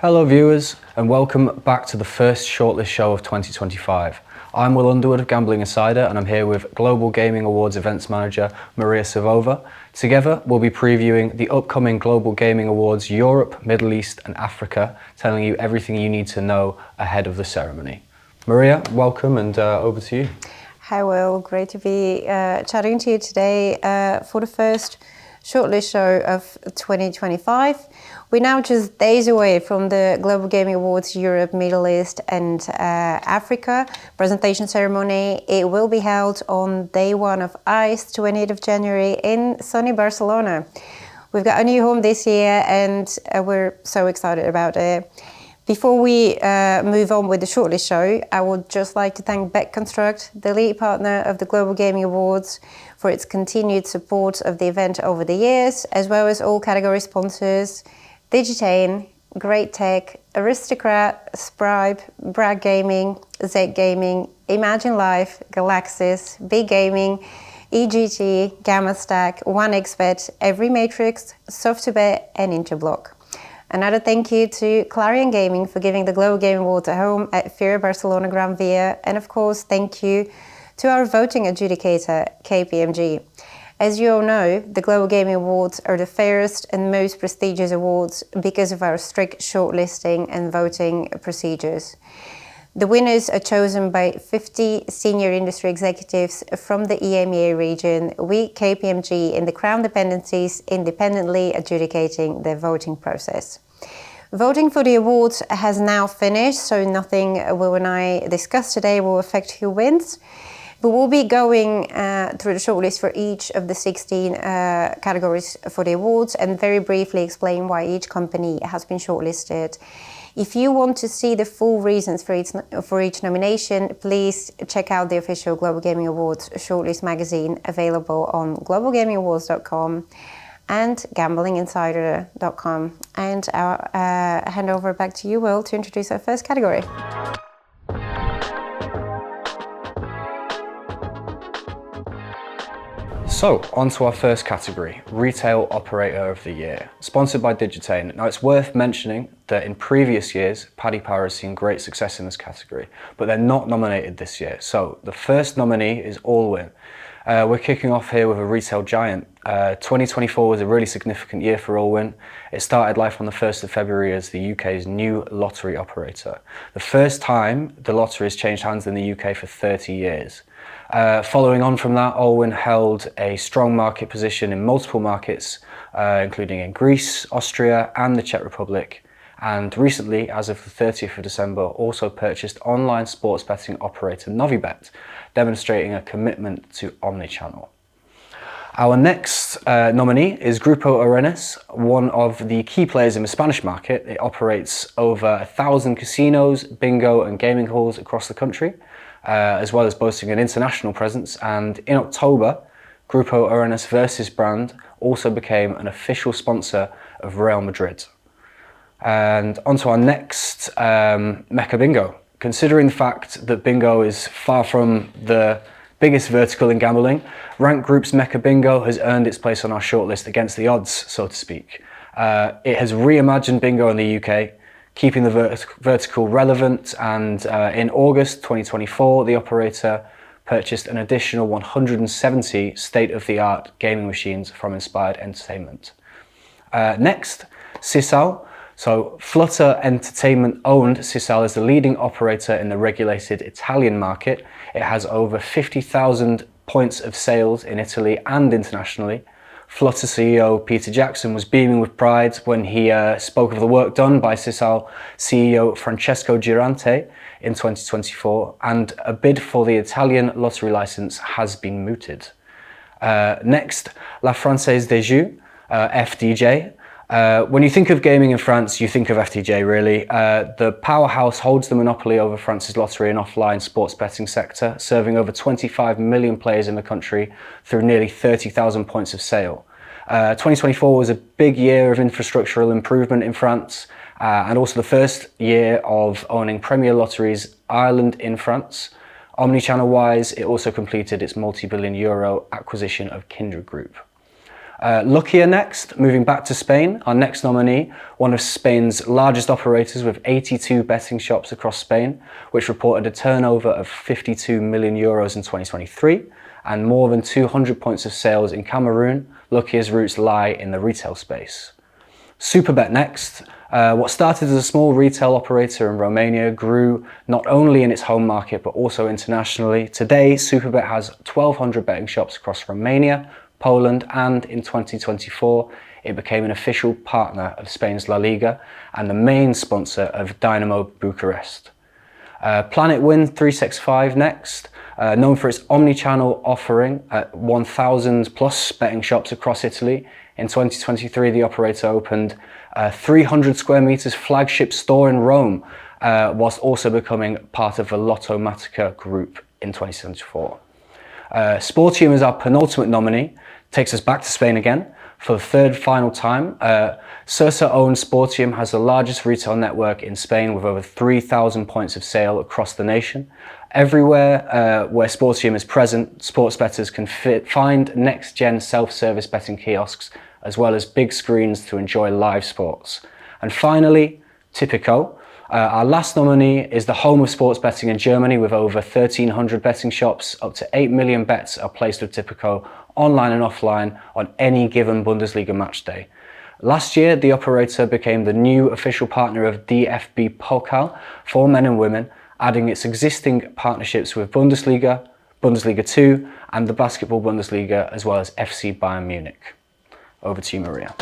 Hello viewers, and welcome back to the first Shortlist show of 2025. I'm Will Underwood of Gambling Insider, and I'm here with Global Gaming Awards events manager Mariya Savova. Together we'll be previewing the upcoming Global Gaming Awards Europe, Middle East and Africa, telling you everything you need to know ahead of the ceremony. Mariya, welcome, and over to you. Hi Will, great to be chatting to you today for the first Shortlist show of 2025. We're now just days away from the Global Gaming Awards Europe, Middle East and Africa presentation ceremony. It will be held on day one of ICE, 28th of January in sunny Barcelona. We've got a new home this year and we're so excited about it. Before we move on with the Shortlist show, I would just like to thank Bet Construct, the lead partner of the Global Gaming Awards, for its continued support of the event over the years, as well as all category sponsors, Digitain, Great Tech, Aristocrat, Scribe, Bragg Gaming, Z Gaming, Imagine Life, Galaxis, Big Gaming, EGT, Gamma Stack, 1xBet, Every Matrix, Soft2Bet and Interblock. Another thank you to Clarion Gaming for giving the Global Gaming Awards a home at Fira Barcelona Gran Via, and of course thank you to our voting adjudicator, KPMG. As you all know, the Global Gaming Awards are the fairest and most prestigious awards because of our strict shortlisting and voting procedures. The winners are chosen by 50 senior industry executives from the EMEA region, with KPMG and the Crown dependencies independently adjudicating their voting process. Voting for the awards has now finished, so nothing Will and I discuss today will affect who wins. We will be going through the shortlist for each of the 16 categories for the awards and very briefly explain why each company has been shortlisted. If you want to see the full reasons for each nomination, please check out the official Global Gaming Awards Shortlist magazine available on globalgamingawards.com and gamblinginsider.com. And I'll hand over back to you, Will, to introduce our first category. So, on to our first category, Retail Operator of the Year, sponsored by Digitain. Now, it's worth mentioning that in previous years, Paddy Power has seen great success in this category, but they're not nominated this year. So, the first nominee is Allwyn. We're kicking off here with a retail giant. 2024 was a really significant year for Allwyn. It started life on the 1st of February as the UK's new lottery operator. The first time the lottery has changed hands in the UK for 30 years. Following on from that, Allwyn held a strong market position in multiple markets, including in Greece, Austria and the Czech Republic, and recently, as of the 30th of December, also purchased online sports betting operator Novibet, demonstrating a commitment to omnichannel. Our next nominee is Grupo Arenas, one of the key players in the Spanish market. It operates over 1,000 casinos, bingo and gaming halls across the country, as well as boasting an international presence. And in October, Grupo Arenas Versus brand also became an official sponsor of Real Madrid. And on to our next Mecca Bingo. Considering the fact that bingo is far from the biggest vertical in gambling, Rank Group's Mecca Bingo has earned its place on our shortlist against the odds, so to speak. It has reimagined bingo in the UK, keeping the vertical relevant, and in August 2024, the operator purchased an additional 170 state-of-the-art gaming machines from Inspired Entertainment. Next, Sisal. So Flutter Entertainment owned Sisal is the leading operator in the regulated Italian market. It has over 50,000 points of sales in Italy and internationally. Flutter CEO Peter Jackson was beaming with pride when he spoke of the work done by Sisal CEO Francesco Girante in 2024, and a bid for the Italian lottery license has been mooted. Next, La Française des Jeux, FDJ. When you think of gaming in France, you think of FDJ really. The powerhouse holds the monopoly over France's lottery and offline sports betting sector, serving over 25 million players in the country through nearly 30,000 points of sale. 2024 was a big year of infrastructural improvement in France, and also the first year of owning Premier Lotteries Ireland in France. Omnichannel wise, it also completed its multi-billion euro acquisition of Kindred Group. Luckier next, moving back to Spain, our next nominee, one of Spain's largest operators with 82 betting shops across Spain, which reported a turnover of 52 million euros in 2023 and more than 200 points of sales in Cameroon. Luckier's roots lie in the retail space. Superbet next. What started as a small retail operator in Romania grew not only in its home market but also internationally. Today, Superbet has 1,200 betting shops across Romania, Poland, and in 2024, it became an official partner of Spain's La Liga and the main sponsor of Dynamo Bucharest. Planet Win 365 next. Known for its omni-channel offering at 1,000 plus betting shops across Italy. In 2023, the operator opened a 300 square meters flagship store in Rome, whilst also becoming part of the Lottomatica group in 2024. Sportium is our penultimate nominee, takes us back to Spain again for the third final time. Sursa-owned Sportium has the largest retail network in Spain with over 3,000 points of sale across the nation. Everywhere where Sportium is present, sports bettors can find next-gen self-service betting kiosks as well as big screens to enjoy live sports. And finally, Tipico. Our last nominee is the home of sports betting in Germany with over 1,300 betting shops. Up to 8 million bets are placed with Tipico online and offline on any given Bundesliga match day. Last year, the operator became the new official partner of DFB Pokal for men and women, adding its existing partnerships with Bundesliga, Bundesliga 2, and the Basketball Bundesliga, as well as FC Bayern Munich. Over to you, Mariya.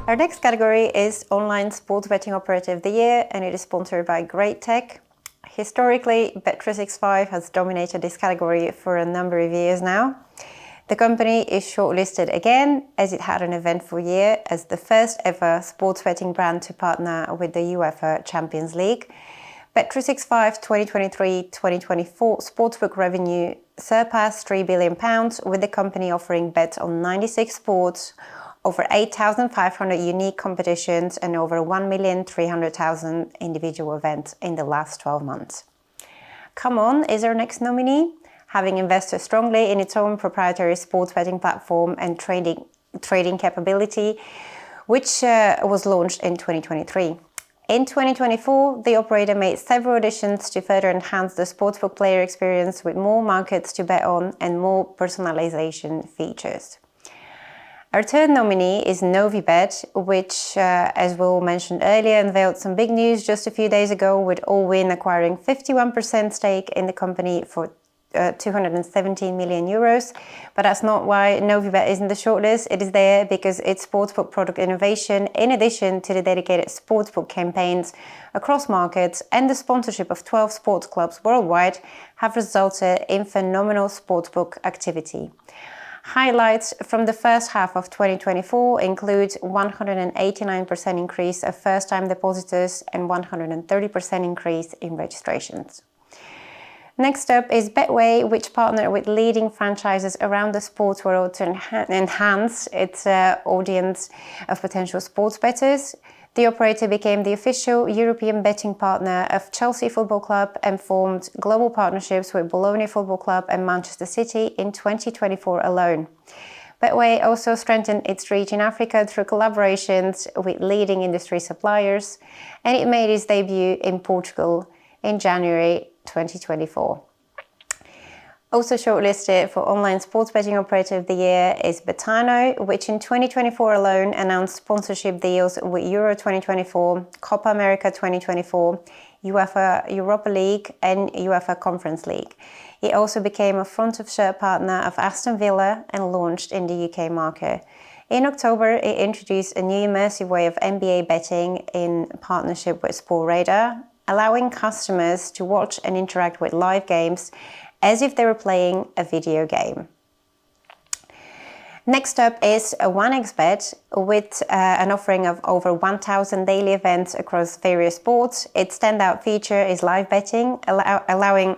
Our next category is Online Sports Betting Operator of the Year, and it is sponsored by Great Tech. Historically, Bet365 has dominated this category for a number of years now. The company is shortlisted again, as it had an eventful year as the first ever sports betting brand to partner with the UEFA Champions League. Bet365 2023-2024 sportsbook revenue surpassed £3 billion, with the company offering bets on 96 sports, over 8,500 unique competitions and over 1,300,000 individual events in the last 12 months. Come On is our next nominee, having invested strongly in its own proprietary sports betting platform and trading capability, which was launched in 2023. In 2024, the operator made several additions to further enhance the sportsbook player experience with more markets to bet on and more personalization features. Our third nominee is Novibet, which, as Will mentioned earlier, unveiled some big news just a few days ago, with Allwyn acquiring 51% stake in the company for 217 million euros. But that's not why Novibet is in the shortlist. It is there because its sportsbook product innovation, in addition to the dedicated sportsbook campaigns across markets and the sponsorship of 12 sports clubs worldwide, have resulted in phenomenal sportsbook activity. Highlights from the first half of 2024 include 189% increase of first-time depositors and 130% increase in registrations. Next up is Betway, which partnered with leading franchises around the sports world to enhance its audience of potential sports bettors. The operator became the official European betting partner of Chelsea Football Club and formed global partnerships with Bologna Football Club and Manchester City in 2024 alone. Betway also strengthened its reach in Africa through collaborations with leading industry suppliers, and it made its debut in Portugal in January 2024. Also shortlisted for Online Sports Betting Operator of the Year is Betano, which in 2024 alone announced sponsorship deals with Euro 2024, Copa America 2024, UEFA Europa League and UEFA Conference League. It also became a front-of-shirt partner of Aston Villa and launched in the UK market. In October, it introduced a new immersive way of NBA betting in partnership with Sportradar, allowing customers to watch and interact with live games as if they were playing a video game. Next up is 1xBet, with an offering of over 1,000 daily events across various sports. Its standout feature is live betting, allowing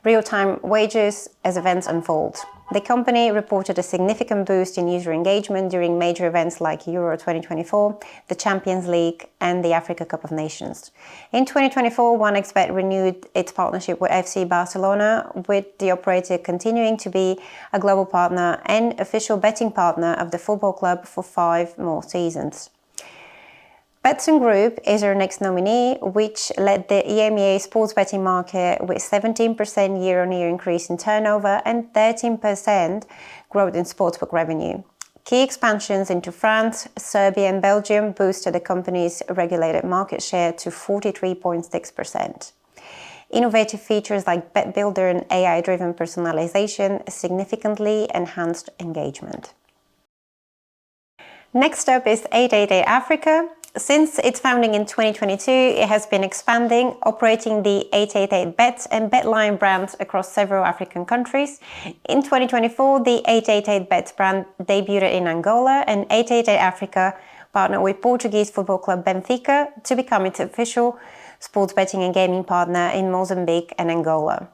real-time wagers as events unfold. The company reported a significant boost in user engagement during major events like Euro 2024, the Champions League, and the Africa Cup of Nations. In 2024, 1xBet renewed its partnership with FC Barcelona, with the operator continuing to be a global partner and official betting partner of the football club for 5 more seasons. Betson Group is our next nominee, which led the EMEA sports betting market with 17% year-on-year increase in turnover and 13% growth in sportsbook revenue. Key expansions into France, Serbia and Belgium boosted the company's regulated market share to 43.6%. Innovative features like Bet Builder and AI-driven personalization significantly enhanced engagement. Next up is 888 Africa. Since its founding in 2022, it has been expanding, operating the 888bet and BetLine brands across several African countries. In 2024, the 888bet brand debuted in Angola, and 888 Africa partnered with Portuguese football club Benfica to become its official sports betting and gaming partner in Mozambique and Angola.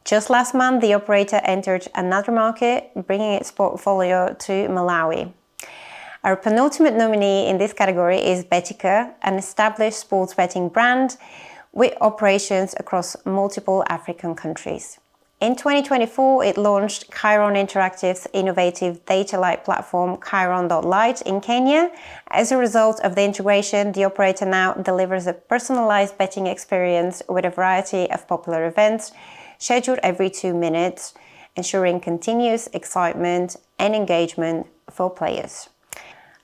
Just last month, the operator entered another market, bringing its portfolio to Malawi. Our penultimate nominee in this category is Betika, an established sports betting brand with operations across multiple African countries. In 2024, it launched Chiron Interactive's innovative data-light platform Chiron.light in Kenya. As a result of the integration, the operator now delivers a personalized betting experience with a variety of popular events scheduled every 2 minutes, ensuring continuous excitement and engagement for players.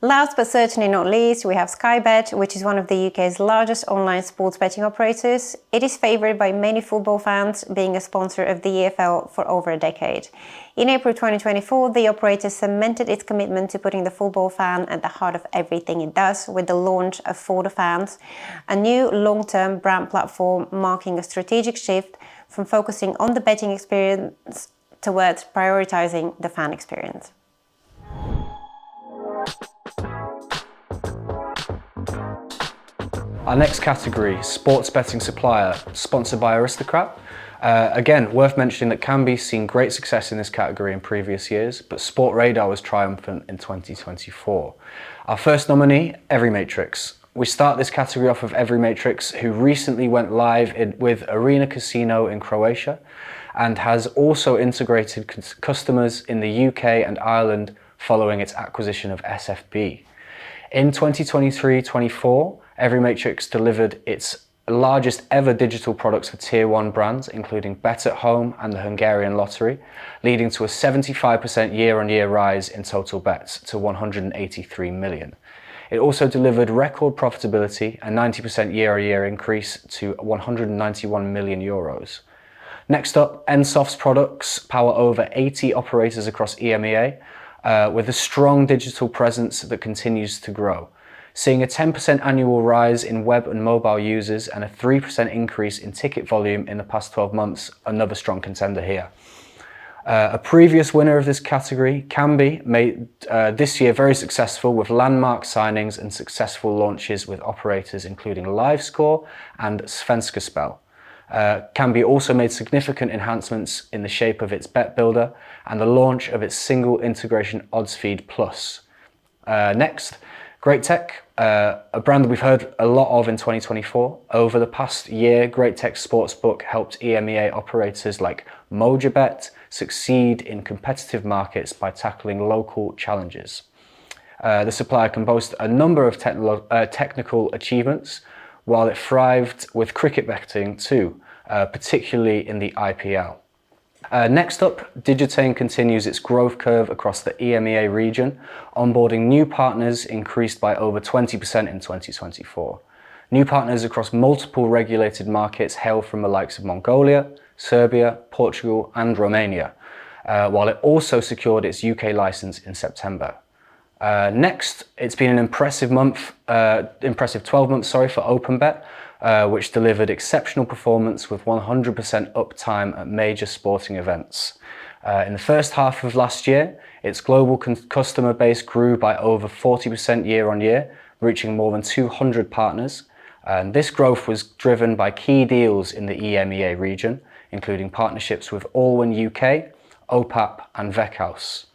Last but certainly not least, we have Sky Bet, which is one of the UK's largest online sports betting operators. It is favoured by many football fans, being a sponsor of the EFL for over a decade. In April 2024, the operator cemented its commitment to putting the football fan at the heart of everything it does with the launch of For the Fans, a new long-term brand platform marking a strategic shift from focusing on the betting experience towards prioritising the fan experience. Our next category, sports betting supplier, sponsored by Aristocrat. Again, worth mentioning that Kambi's seen great success in this category in previous years, but Sportradar was triumphant in 2024. Our first nominee, Everymatrix. We start this category off with Everymatrix, who recently went live with Arena Casino in Croatia and has also integrated customers in the UK and Ireland following its acquisition of SFB. In 2023-24, Everymatrix delivered its largest ever digital products for Tier 1 brands, including Bet at Home and the Hungarian Lottery, leading to a 75% year-on-year rise in total bets to 183 million. It also delivered record profitability, a 90% year-on-year increase to 191 million euros. Next up, Ensoft's products power over 80 operators across EMEA, with a strong digital presence that continues to grow, seeing a 10% annual rise in web and mobile users and a 3% increase in ticket volume in the past 12 months, another strong contender here. A previous winner of this category, Kambi, made this year very successful with landmark signings and successful launches with operators including LiveScore and Svenska Spel. Kambi also made significant enhancements in the shape of its Bet Builder and the launch of its single integration Odds Feed Plus. Next, Great Tech, a brand that we've heard a lot of in 2024. Over the past year, Great Tech Sportsbook helped EMEA operators like Mojabet succeed in competitive markets by tackling local challenges. The supplier can boast a number of technical achievements, while it thrived with cricket betting too, particularly in the IPL. Next up, Digitain continues its growth curve across the EMEA region, onboarding new partners increased by over 20% in 2024. New partners across multiple regulated markets hail from the likes of Mongolia, Serbia, Portugal and Romania, while it also secured its UK license in September. Next, it's been an impressive 12 months for OpenBet, which delivered exceptional performance with 100% uptime at major sporting events. In the first half of last year, its global customer base grew by over 40% year on year, reaching more than 200 partners. And this growth was driven by key deals in the EMEA region, including partnerships with Allwyn UK, OPAP and Veckhaus.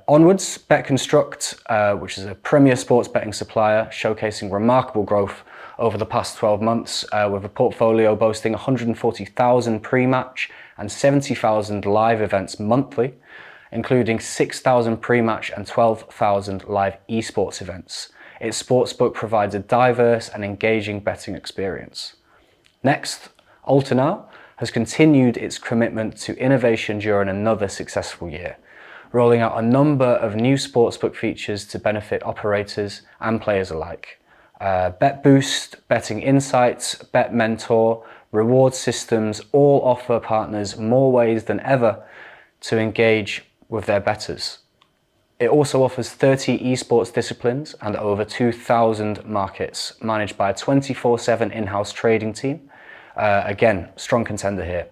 Onwards, BetConstruct, which is a premier sports betting supplier, showcasing remarkable growth over the past 12 months, with a portfolio boasting 140,000 pre-match and 70,000 live events monthly, including 6,000 pre-match and 12,000 live esports events. Its sportsbook provides a diverse and engaging betting experience. Next, Altenau has continued its commitment to innovation during another successful year, rolling out a number of new sportsbook features to benefit operators and players alike. Bet Boost, Betting Insights, Bet Mentor, reward systems all offer partners more ways than ever to engage with their bettors. It also offers 30 esports disciplines and over 2,000 markets, managed by a 24/7 in-house trading team. Again, strong contender here.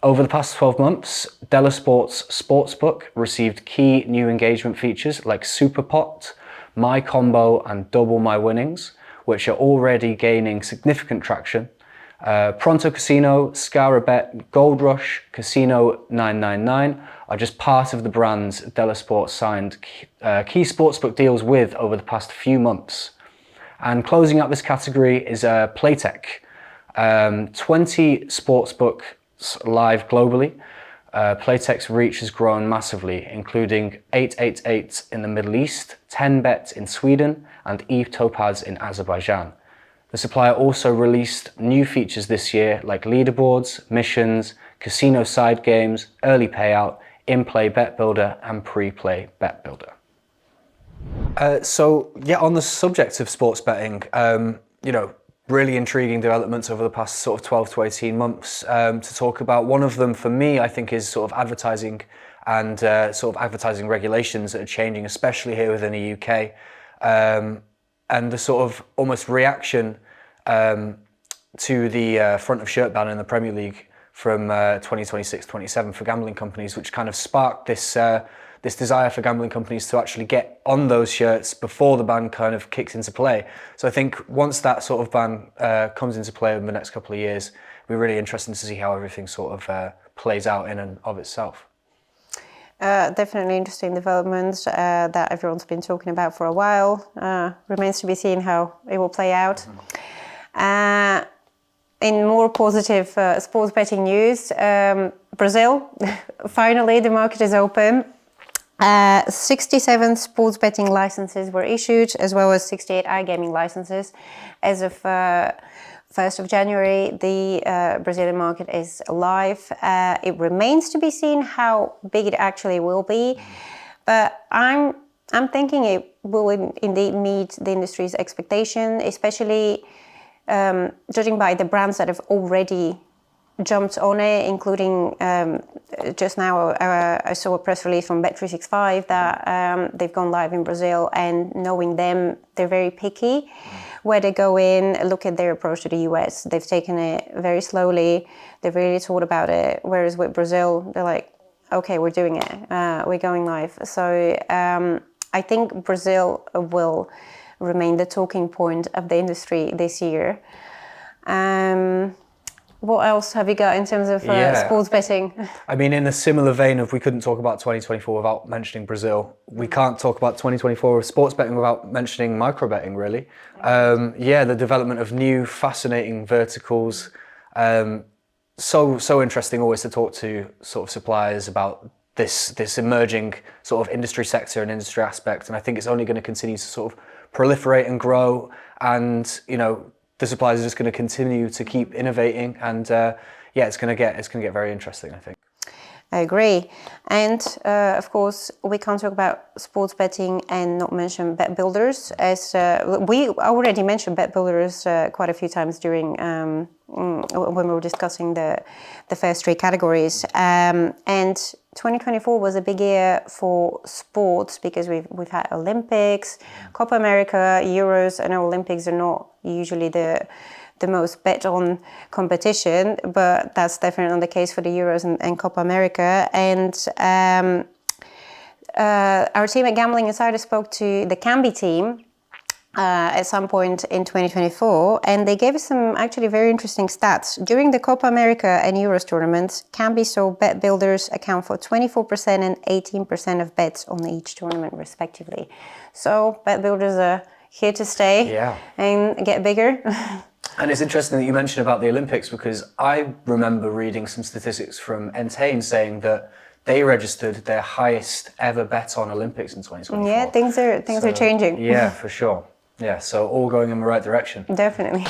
Over the past 12 months, Della Sports Sportsbook received key new engagement features like Super Pot, My Combo and Double My Winnings, which are already gaining significant traction. Pronto Casino, Scarabet, Gold Rush, Casino 999 are just part of the brands Della Sports signed key sportsbook deals with over the past few months. And closing out this category is Playtech. 20 sportsbooks live globally. Playtech's reach has grown massively, including 888 in the Middle East, 10bet in Sweden, and Eve Topaz in Azerbaijan. The supplier also released new features this year like leaderboards, missions, casino side games, early payout, in-play bet builder, and pre-play bet builder. So on the subject of sports betting, really intriguing developments over the past sort of 12 to 18 months to talk about. One of them for me, I think, is sort of advertising and advertising regulations that are changing, especially here within the UK. And the sort of almost reaction to the front of shirt ban in the Premier League from 2026-27 for gambling companies, which kind of sparked this this desire for gambling companies to actually get on those shirts before the ban kind of kicks into play. So I think once that sort of ban comes into play in the next couple of years, it'll be really interesting to see how everything sort of plays out in and of itself. Definitely interesting developments that everyone's been talking about for a while. Remains to be seen how it will play out. In more positive sports betting news, Brazil, finally the market is open. 67 sports betting licenses were issued, as well as 68 iGaming licenses. As of 1st of January, the Brazilian market is live. It remains to be seen how big it actually will be, but I'm thinking it will indeed meet the industry's expectation, especially judging by the brands that have already jumped on it, including just now I saw a press release from Bet365 that they've gone live in Brazil, and knowing them, they're very picky where they go in, look at their approach to the US. They've taken it very slowly, they've really thought about it, whereas with Brazil, they're like, okay, we're doing it, we're going live. So I think Brazil will remain the talking point of the industry this year. What else have you got in terms of sports betting? I mean, in a similar vein of we couldn't talk about 2024 without mentioning Brazil, we can't talk about 2024 with sports betting without mentioning micro betting, really. The development of new fascinating verticals. So interesting always to talk to sort of suppliers about this emerging sort of industry sector and industry aspect. And I think it's only going to continue to sort of proliferate and grow, and the suppliers are just going to continue to keep innovating, and it's going to get very interesting, I think. I agree, and of course we can't talk about sports betting and not mention bet builders, as we already mentioned bet builders quite a few times during when we were discussing the first three categories, and 2024 was a big year for sports because we've had Olympics, Copa America, Euros. I know Olympics are not usually the most bet on competition, but that's definitely not the case for the Euros and Copa America. And our team at Gambling Insider spoke to the Kambi team, at some point in 2024, and they gave us some actually very interesting stats. During the Copa America and Euros tournaments, Cambiso bet builders account for 24% and 18% of bets on each tournament, respectively. So bet builders are here to stay and get bigger. And it's interesting that you mentioned about the Olympics, because I remember reading some statistics from Entain saying that they registered their highest ever bet on Olympics in 2024. Yeah, things are changing. Yeah, for sure. Yeah, so all going in the right direction. Definitely.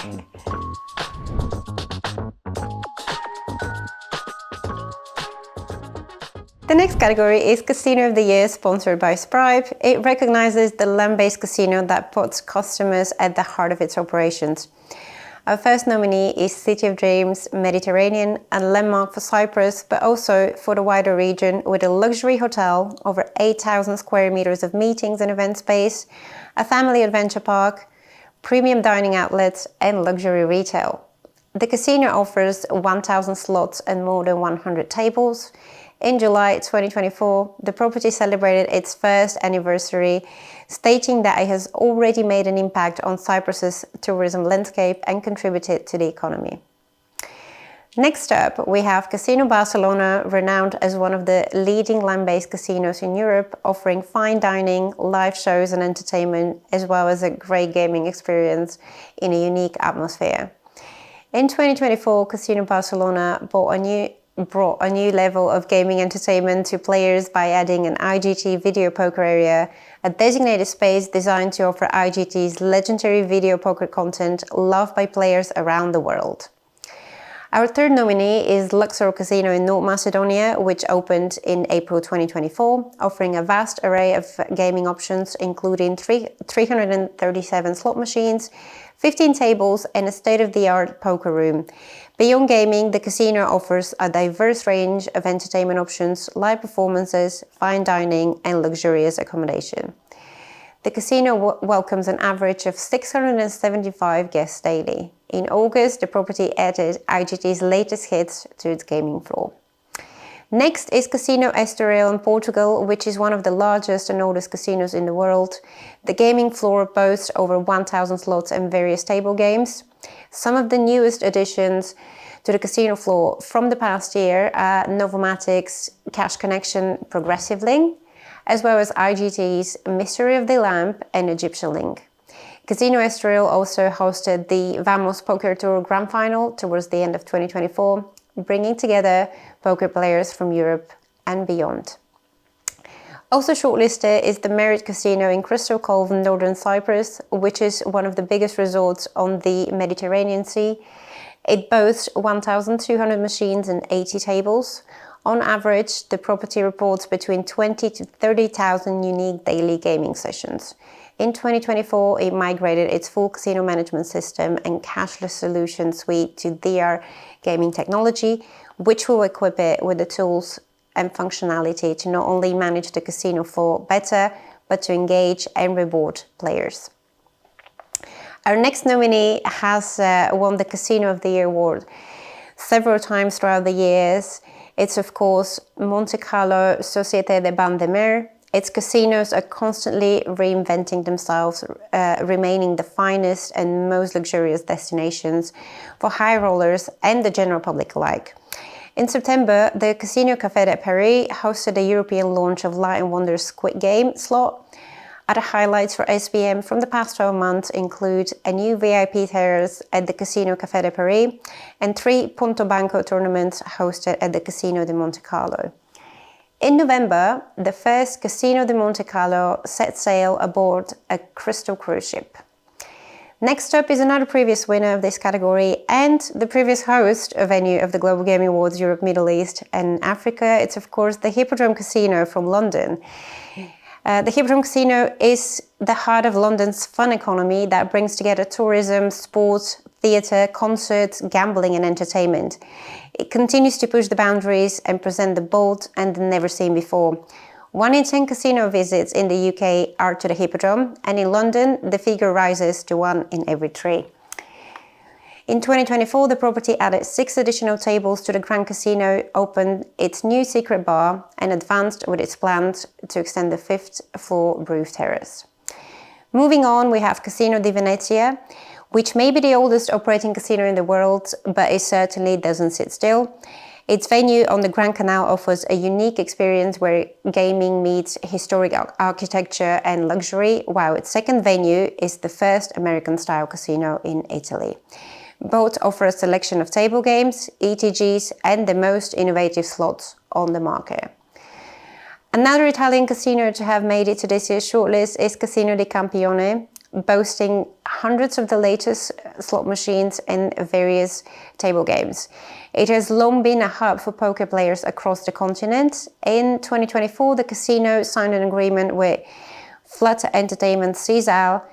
The next category is Casino of the Year, sponsored by Spribe. It recognizes the land-based casino that puts customers at the heart of its operations. Our first nominee is City of Dreams, Mediterranean, a landmark for Cyprus, but also for the wider region, with a luxury hotel, over 8,000 square meters of meetings and event space, a family adventure park, premium dining outlets, and luxury retail. The casino offers 1,000 slots and more than 100 tables. In July 2024, the property celebrated its first anniversary, stating that it has already made an impact on Cyprus's tourism landscape and contributed to the economy. Next up, we have Casino Barcelona, renowned as one of the leading land-based casinos in Europe, offering fine dining, live shows and entertainment, as well as a great gaming experience in a unique atmosphere. In 2024, Casino Barcelona brought a new level of gaming entertainment to players by adding an IGT video poker area, a designated space designed to offer IGT's legendary video poker content loved by players around the world. Our third nominee is Luxor Casino in North Macedonia, which opened in April 2024, offering a vast array of gaming options, including 337 slot machines, 15 tables, and a state-of-the-art poker room. Beyond gaming, the casino offers a diverse range of entertainment options, live performances, fine dining, and luxurious accommodation. The casino welcomes an average of 675 guests daily. In August, the property added IGT's latest hits to its gaming floor. Next is Casino Estoril in Portugal, which is one of the largest and oldest casinos in the world. The gaming floor boasts over 1,000 slots and various table games. Some of the newest additions to the casino floor from the past year are Novomatic's Cash Connection Progressive Link, as well as IGT's Mystery of the Lamp and Egyptian Link. Casino Estoril also hosted the Vamos Poker Tour Grand Final towards the end of 2024, bringing together poker players from Europe and beyond. Also shortlisted is the Merit Casino in Crystal Cove in northern Cyprus, which is one of the biggest resorts on the Mediterranean Sea. It boasts 1,200 machines and 80 tables. On average, the property reports between 20 to 30,000 unique daily gaming sessions. In 2024, it migrated its full casino management system and cashless solution suite to DR gaming technology, which will equip it with the tools and functionality to not only manage the casino floor better, but to engage and reward players. Our next nominee has won the Casino of the Year award several times throughout the years. It's of course Monte Carlo Société de Banc de Mer. Its casinos are constantly reinventing themselves, remaining the finest and most luxurious destinations for high rollers and the general public alike. In September, the Casino Café de Paris hosted a European launch of Light & Wonder's Squid Game slot. Other highlights for SBM from the past 12 months include a new VIP terrace at the Casino Café de Paris and 3 Punto Banco tournaments hosted at the Casino de Monte Carlo. In November, the first Casino de Monte Carlo set sail aboard a Crystal cruise ship. Next up is another previous winner of this category and the previous host of any of the Global Gaming Awards Europe, Middle East and Africa. It's of course the Hippodrome Casino from London. The Hippodrome Casino is the heart of London's fun economy that brings together tourism, sports, theatre, concerts, gambling and entertainment. It continues to push the boundaries and present the bold and the never seen before. 1 in 10 casino visits in the UK are to the Hippodrome, and in London the figure rises to 1 in every 3. In 2024, the property added 6 additional tables to the Grand Casino, opened its new secret bar and advanced with its plans to extend the 5th floor roof terrace. Moving on, we have Casino di Venezia, which may be the oldest operating casino in the world, but it certainly doesn't sit still. Its venue on the Grand Canal offers a unique experience where gaming meets historic architecture and luxury, while its second venue is the first American-style casino in Italy. Both offer a selection of table games, ETGs, and the most innovative slots on the market. Another Italian casino to have made it to this year's shortlist is Casino di Campione, boasting hundreds of the latest slot machines and various table games. It has long been a hub for poker players across the continent. In 2024, the casino signed an agreement with Flutter Entertainment Sisal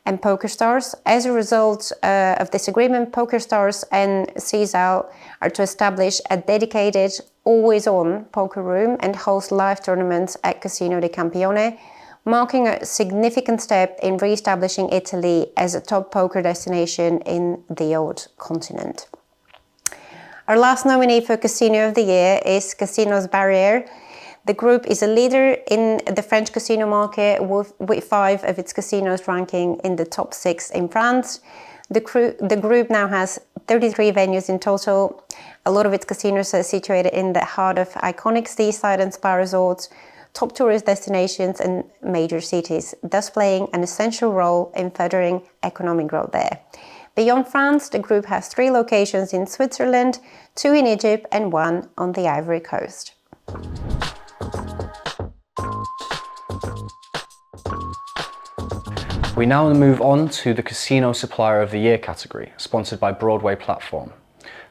and PokerStars. As a result of this agreement, PokerStars and Sisal are to establish a dedicated, always-on poker room and host live tournaments at Casino di Campione, marking a significant step in re-establishing Italy as a top poker destination in the old continent. Our last nominee for Casino of the Year is Casinos Barrière. The group is a leader in the French casino market with 5 of its casinos ranking in the top 6 in France. The group now has 33 venues in total. A lot of its casinos are situated in the heart of iconic seaside and spa resorts, top tourist destinations and major cities, thus playing an essential role in furthering economic growth there. Beyond France, the group has 3 locations in Switzerland, 2 in Egypt and 1 on the Ivory Coast. We now move on to the Casino Supplier of the Year category, sponsored by Broadway Platform.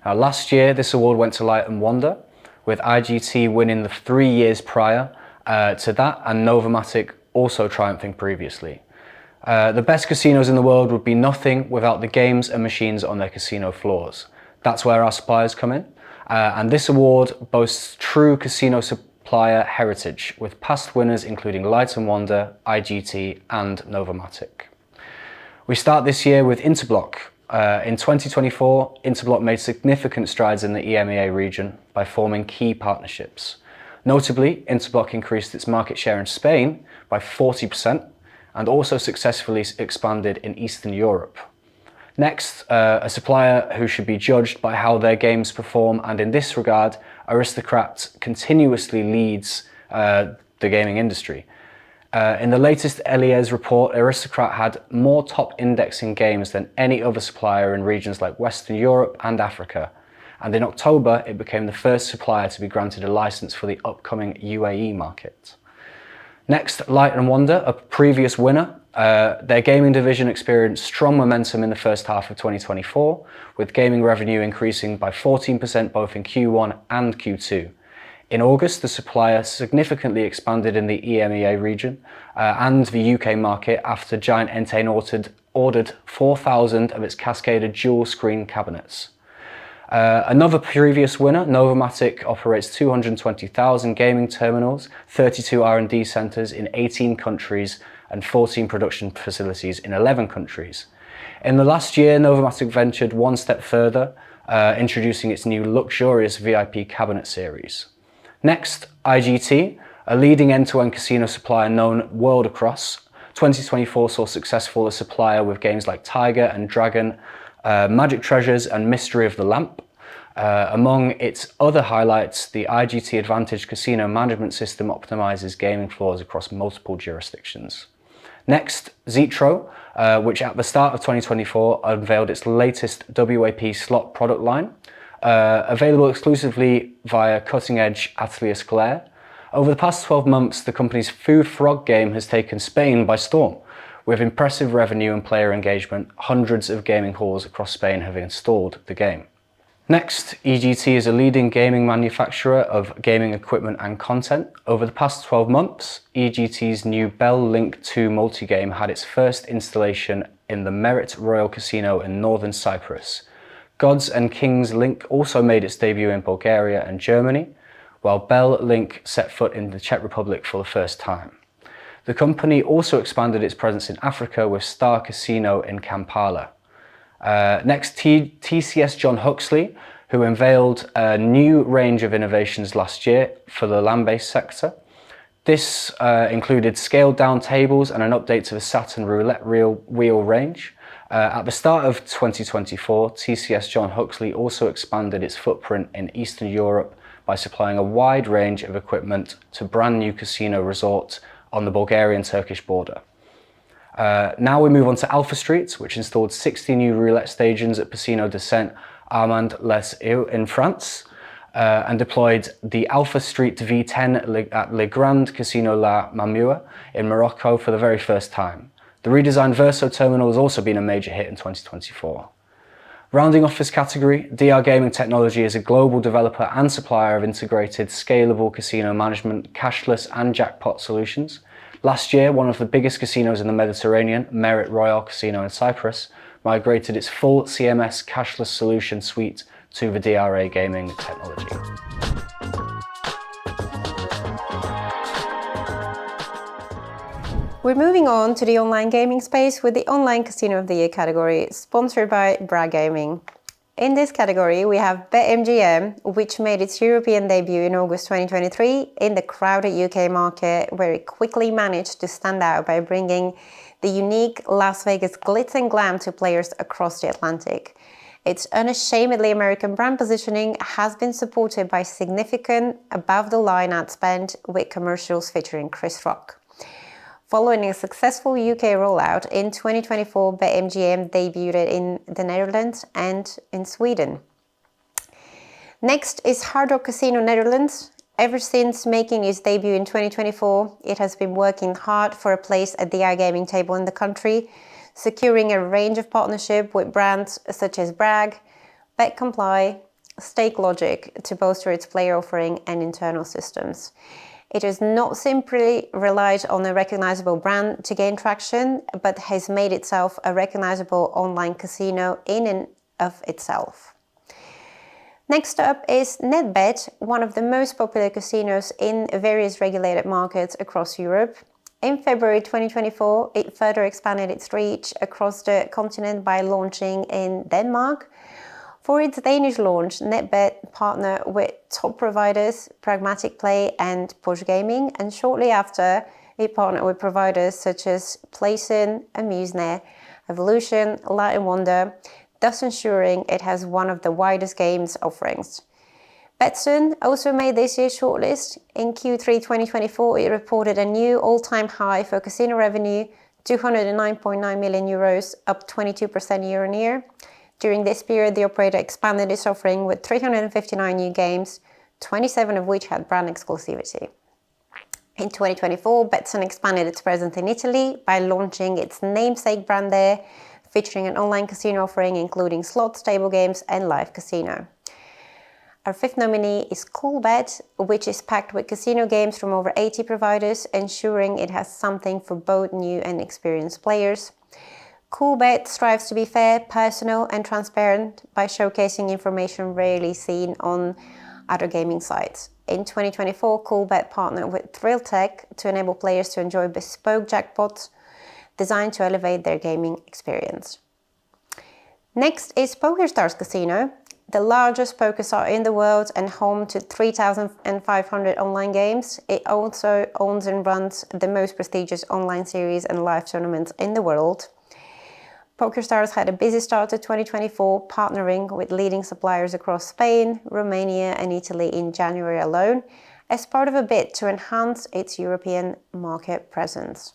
Now, last year, this award went to Light & Wonder, with IGT winning the 3 years prior to that, and Novomatic also triumphing previously. The best casinos in the world would be nothing without the games and machines on their casino floors. That's where our suppliers come in, and this award boasts true casino supplier heritage, with past winners including Light & Wonder, IGT and Novomatic. We start this year with Interblock. In 2024, Interblock made significant strides in the EMEA region by forming key partnerships. Notably, Interblock increased its market share in Spain by 40% and also successfully expanded in Eastern Europe. Next, a supplier who should be judged by how their games perform, and in this regard, Aristocrat continuously leads the gaming industry. In the latest LES report, Aristocrat had more top indexing games than any other supplier in regions like Western Europe and Africa. And in October, it became the first supplier to be granted a license for the upcoming UAE market. Next, Light & Wonder, a previous winner. Their gaming division experienced strong momentum in the first half of 2024, with gaming revenue increasing by 14% both in Q1 and Q2. In August, the supplier significantly expanded in the EMEA region and the UK market after Giant Entain ordered 4,000 of its cascaded dual screen cabinets. Another previous winner, Novomatic, operates 220,000 gaming terminals, 32 R&D centres in 18 countries and 14 production facilities in 11 countries. In the last year, Novomatic ventured one step further, introducing its new luxurious VIP cabinet series. Next, IGT, a leading end-to-end casino supplier known world across. 2024 saw successful as supplier with games like Tiger and Dragon, Magic Treasures and Mystery of the Lamp. Among its other highlights, the IGT Advantage Casino Management System optimizes gaming floors across multiple jurisdictions. Next, Zetro, which at the start of 2024 unveiled its latest WAP slot product line, available exclusively via cutting-edge Atelier Scolaire. Over the past 12 months, the company's Food Frog game has taken Spain by storm. With impressive revenue and player engagement, hundreds of gaming halls across Spain have installed the game. Next, EGT is a leading gaming manufacturer of gaming equipment and content. Over the past 12 months, EGT's new Bell Link 2 multi-game had its first installation in the Merit Royal Casino in northern Cyprus. Gods and Kings Link also made its debut in Bulgaria and Germany, while Bell Link set foot in the Czech Republic for the first time. The company also expanded its presence in Africa with Star Casino in Kampala. Next, TCS John Huxley, who unveiled a new range of innovations last year for the land-based sector. This included scaled down tables and an update to the Saturn roulette wheel range. At the start of 2024, TCS John Huxley also expanded its footprint in Eastern Europe by supplying a wide range of equipment to brand new casino resorts on the Bulgarian-Turkish border. Now we move on to Alpha Street, which installed 60 new roulette stations at Casino de Saint-Armand-les-Eaux in France, and deployed the Alpha Street V10 at Le Grand Casino La Mamua in Morocco for the very first time. The redesigned Verso terminal has also been a major hit in 2024. Rounding off this category, DR Gaming Technology is a global developer and supplier of integrated, scalable casino management, cashless and jackpot solutions. Last year, one of the biggest casinos in the Mediterranean, Merit Royal Casino in Cyprus, migrated its full CMS cashless solution suite to the DRA Gaming Technology. We're moving on to the online gaming space with the Online Casino of the Year category, sponsored by Bragg Gaming. In this category, we have BetMGM, which made its European debut in August 2023 in the crowded UK market, where it quickly managed to stand out by bringing the unique Las Vegas glitz and glam to players across the Atlantic. Its unashamedly American brand positioning has been supported by significant above-the-line ad spend with commercials featuring Chris Rock. Following a successful UK rollout, in 2024, BetMGM debuted in the Netherlands and in Sweden. Next is Hard Rock Casino Netherlands. Ever since making its debut in 2024, it has been working hard for a place at the iGaming table in the country, securing a range of partnerships with brands such as Bragg, BetComply, StakeLogic to bolster its player offering and internal systems. It has not simply relied on a recognizable brand to gain traction, but has made itself a recognizable online casino in and of itself. Next up is NetBet, one of the most popular casinos in various regulated markets across Europe. In February 2024, it further expanded its reach across the continent by launching in Denmark. For its Danish launch, NetBet partnered with top providers Pragmatic Play and Push Gaming, and shortly after, it partnered with providers such as Playson, Amusenet, Evolution, Light & Wonder, thus ensuring it has one of the widest games offerings. Betsson also made this year's shortlist. In Q3 2024, it reported a new all-time high for casino revenue, €209.9 million, up 22% year-on-year. During this period, the operator expanded its offering with 359 new games, 27 of which had brand exclusivity. In 2024, Betsson expanded its presence in Italy by launching its namesake brand there, featuring an online casino offering including slots, table games, and live casino. Our fifth nominee is Coolbet, which is packed with casino games from over 80 providers, ensuring it has something for both new and experienced players. Coolbet strives to be fair, personal, and transparent by showcasing information rarely seen on other gaming sites. In 2024, Coolbet partnered with ThrillTech to enable players to enjoy bespoke jackpots designed to elevate their gaming experience. Next is PokerStars Casino, the largest poker site in the world and home to 3,500 online games. It also owns and runs the most prestigious online series and live tournaments in the world. PokerStars had a busy start to 2024, partnering with leading suppliers across Spain, Romania, and Italy in January alone, as part of a bid to enhance its European market presence.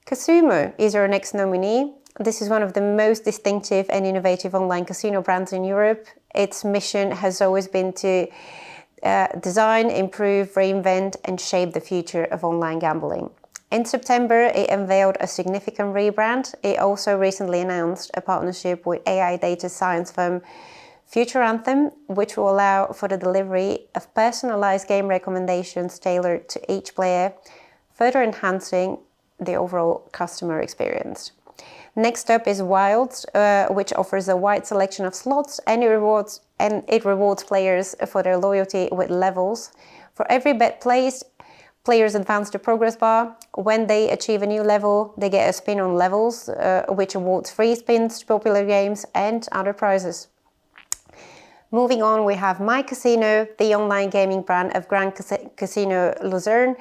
Casumo is our next nominee. This is one of the most distinctive and innovative online casino brands in Europe. Its mission has always been to design, improve, reinvent, and shape the future of online gambling. In September, it unveiled a significant rebrand. It also recently announced a partnership with AI data science firm Future Anthem, which will allow for the delivery of personalized game recommendations tailored to each player, further enhancing the overall customer experience. Next up is Wilds, which offers a wide selection of slots, and it rewards players for their loyalty with levels. For every bet placed, players advance the progress bar. When they achieve a new level, they get a spin on levels, which awards free spins to popular games and other prizes. Moving on, we have My Casino, the online gaming brand of Grand Casino Luzerne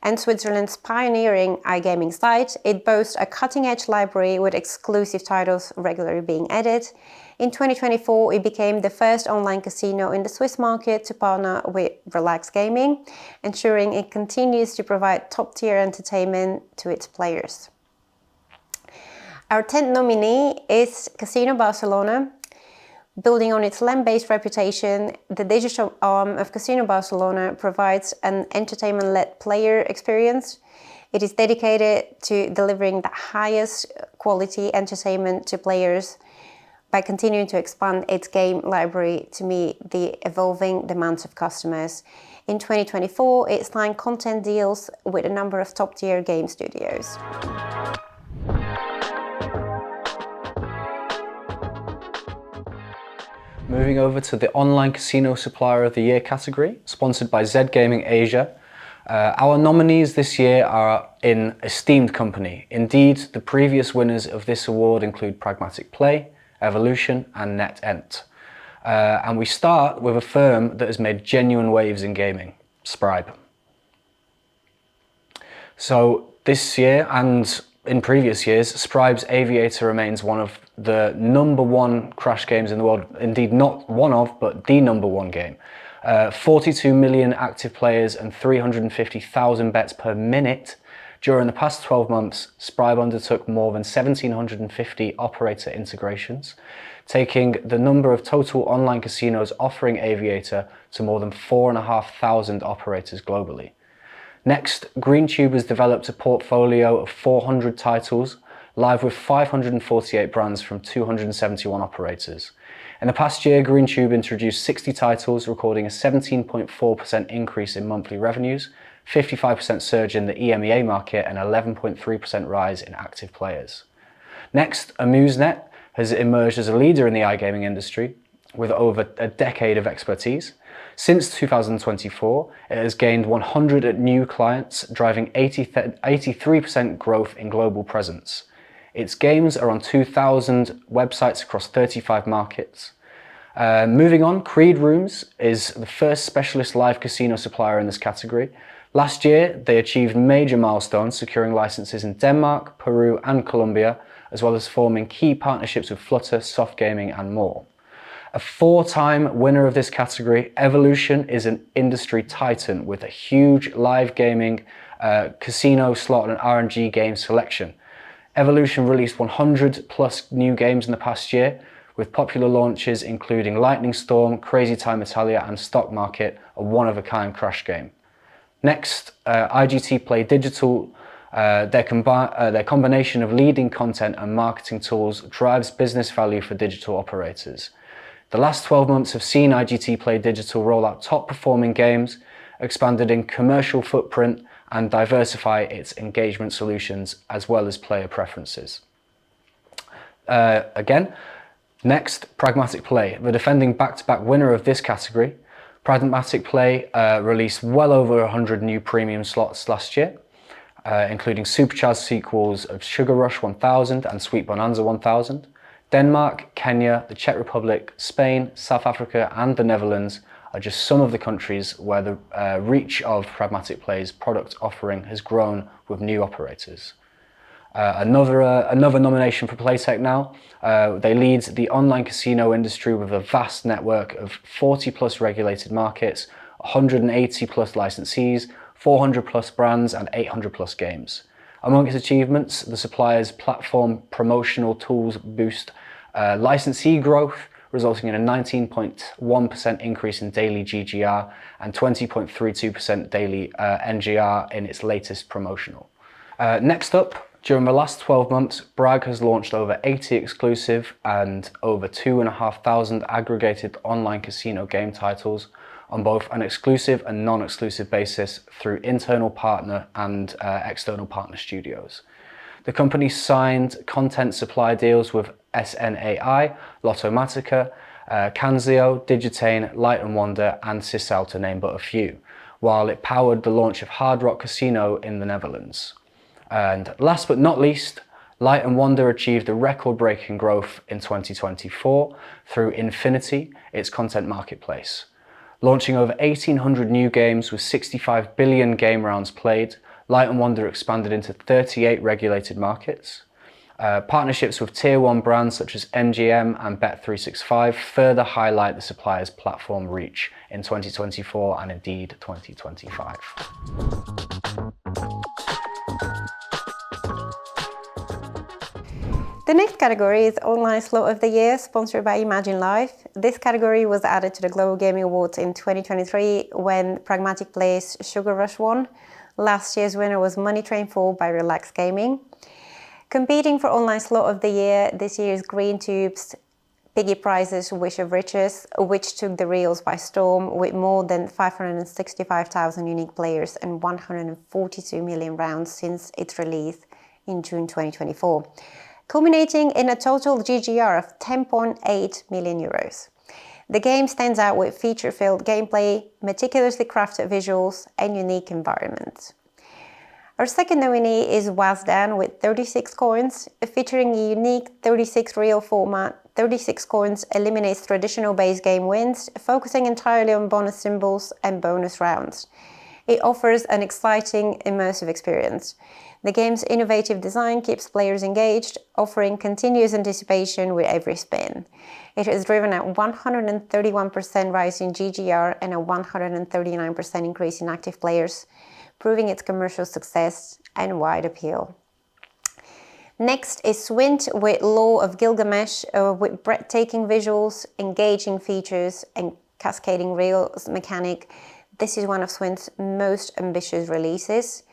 and Switzerland's pioneering iGaming site. It boasts a cutting-edge library with exclusive titles regularly being added. In 2024, it became the first online casino in the Swiss market to partner with Relax Gaming, ensuring it continues to provide top-tier entertainment to its players. Our 10th nominee is Casino Barcelona. Building on its land-based reputation, the digital arm of Casino Barcelona provides an entertainment-led player experience. It is dedicated to delivering the highest quality entertainment to players by continuing to expand its game library to meet the evolving demands of customers. In 2024, it signed content deals with a number of top-tier game studios. Moving over to the Online Casino Supplier of the Year category, sponsored by Z Gaming Asia. Our nominees this year are in esteemed company. Indeed, the previous winners of this award include Pragmatic Play, Evolution and NetEnt. And we start with a firm that has made genuine waves in gaming, Scribe. So this year and in previous years, Scribe's Aviator remains one of the #1 crash games in the world. Indeed, not one of, but the #1 game. 42 million active players and 350,000 bets per minute. During the past 12 months, Scribe undertook more than 1,750 operator integrations, taking the number of total online casinos offering Aviator to more than 4,500 operators globally. Next, GreenTube has developed a portfolio of 400 titles, live with 548 brands from 271 operators. In the past year, GreenTube introduced 60 titles, recording a 17.4% increase in monthly revenues, 55% surge in the EMEA market, and 11.3% rise in active players. Next, AmuseNet has emerged as a leader in the iGaming industry with over a decade of expertise. Since 2024, it has gained 100 new clients, driving 83% growth in global presence. Its games are on 2,000 websites across 35 markets. Moving on, Creed Rooms is the first specialist live casino supplier in this category. Last year, they achieved major milestones, securing licenses in Denmark, Peru and Colombia, as well as forming key partnerships with Flutter, Soft Gaming and more. A 4-time winner of this category, Evolution is an industry titan with a huge live gaming, casino, slot and RNG game selection. Evolution released 100 plus new games in the past year, with popular launches including Lightning Storm, Crazy Time Italia and Stock Market, a one-of-a-kind crash game. Next, IGT Play Digital. Their combination of leading content and marketing tools drives business value for digital operators. The last 12 months have seen IGT Play Digital roll out top-performing games, expanded in commercial footprint, and diversify its engagement solutions as well as player preferences. Next, Pragmatic Play, the defending back-to-back winner of this category. Pragmatic Play released well over 100 new premium slots last year, including supercharged sequels of Sugar Rush 1000 and Sweet Bonanza 1000. Denmark, Kenya, the Czech Republic, Spain, South Africa and the Netherlands are just some of the countries where the reach of Pragmatic Play's product offering has grown with new operators. Another nomination for Playtech now. They lead the online casino industry with a vast network of 40 plus regulated markets, 180 plus licensees, 400 plus brands and 800 plus games. Among its achievements, the supplier's platform promotional tools boost licensee growth, resulting in a 19.1% increase in daily GGR and 20.32% daily NGR in its latest promotional. Next up, during the last 12 months, Bragg has launched over 80 exclusive and over 2,500 aggregated online casino game titles on both an exclusive and non-exclusive basis through internal partner and external partner studios. The company signed content supply deals with SNAI, Lottomatica, Canzio, Digitane, Light & Wonder and Sisal to name but a few, while it powered the launch of Hard Rock Casino in the Netherlands. And last but not least, Light and Wonder achieved a record-breaking growth in 2024 through Infinity, its content marketplace. Launching over 1,800 new games with 65 billion game rounds played, Light and Wonder expanded into 38 regulated markets. Partnerships with Tier 1 brands such as MGM and Bet365 further highlight the supplier's platform reach in 2024 and indeed 2025. The next category is Online Slot of the Year, sponsored by Imagine Life. This category was added to the Global Gaming Awards in 2023 when Pragmatic Play's Sugar Rush won. Last year's winner was Money Train 4 by Relax Gaming. Competing for Online Slot of the Year this year is Green Tube's Piggy Prizes Wish of Riches, which took the reels by storm with more than 565,000 unique players and 142 million rounds since its release in June 2024, culminating in a total GGR of 10.8 million euros. The game stands out with feature-filled gameplay, meticulously crafted visuals, and unique environments. Our second nominee is Wasdan with 36 coins, featuring a unique 36 reel format. 36 coins eliminates traditional base game wins, focusing entirely on bonus symbols and bonus rounds. It offers an exciting, immersive experience. The game's innovative design keeps players engaged, offering continuous anticipation with every spin. It has driven a 131% rise in GGR and a 139% increase in active players, proving its commercial success and wide appeal. Next is Swint with Law of Gilgamesh, with breathtaking visuals, engaging features, and cascading reels mechanic. This is one of Swint's most ambitious releases.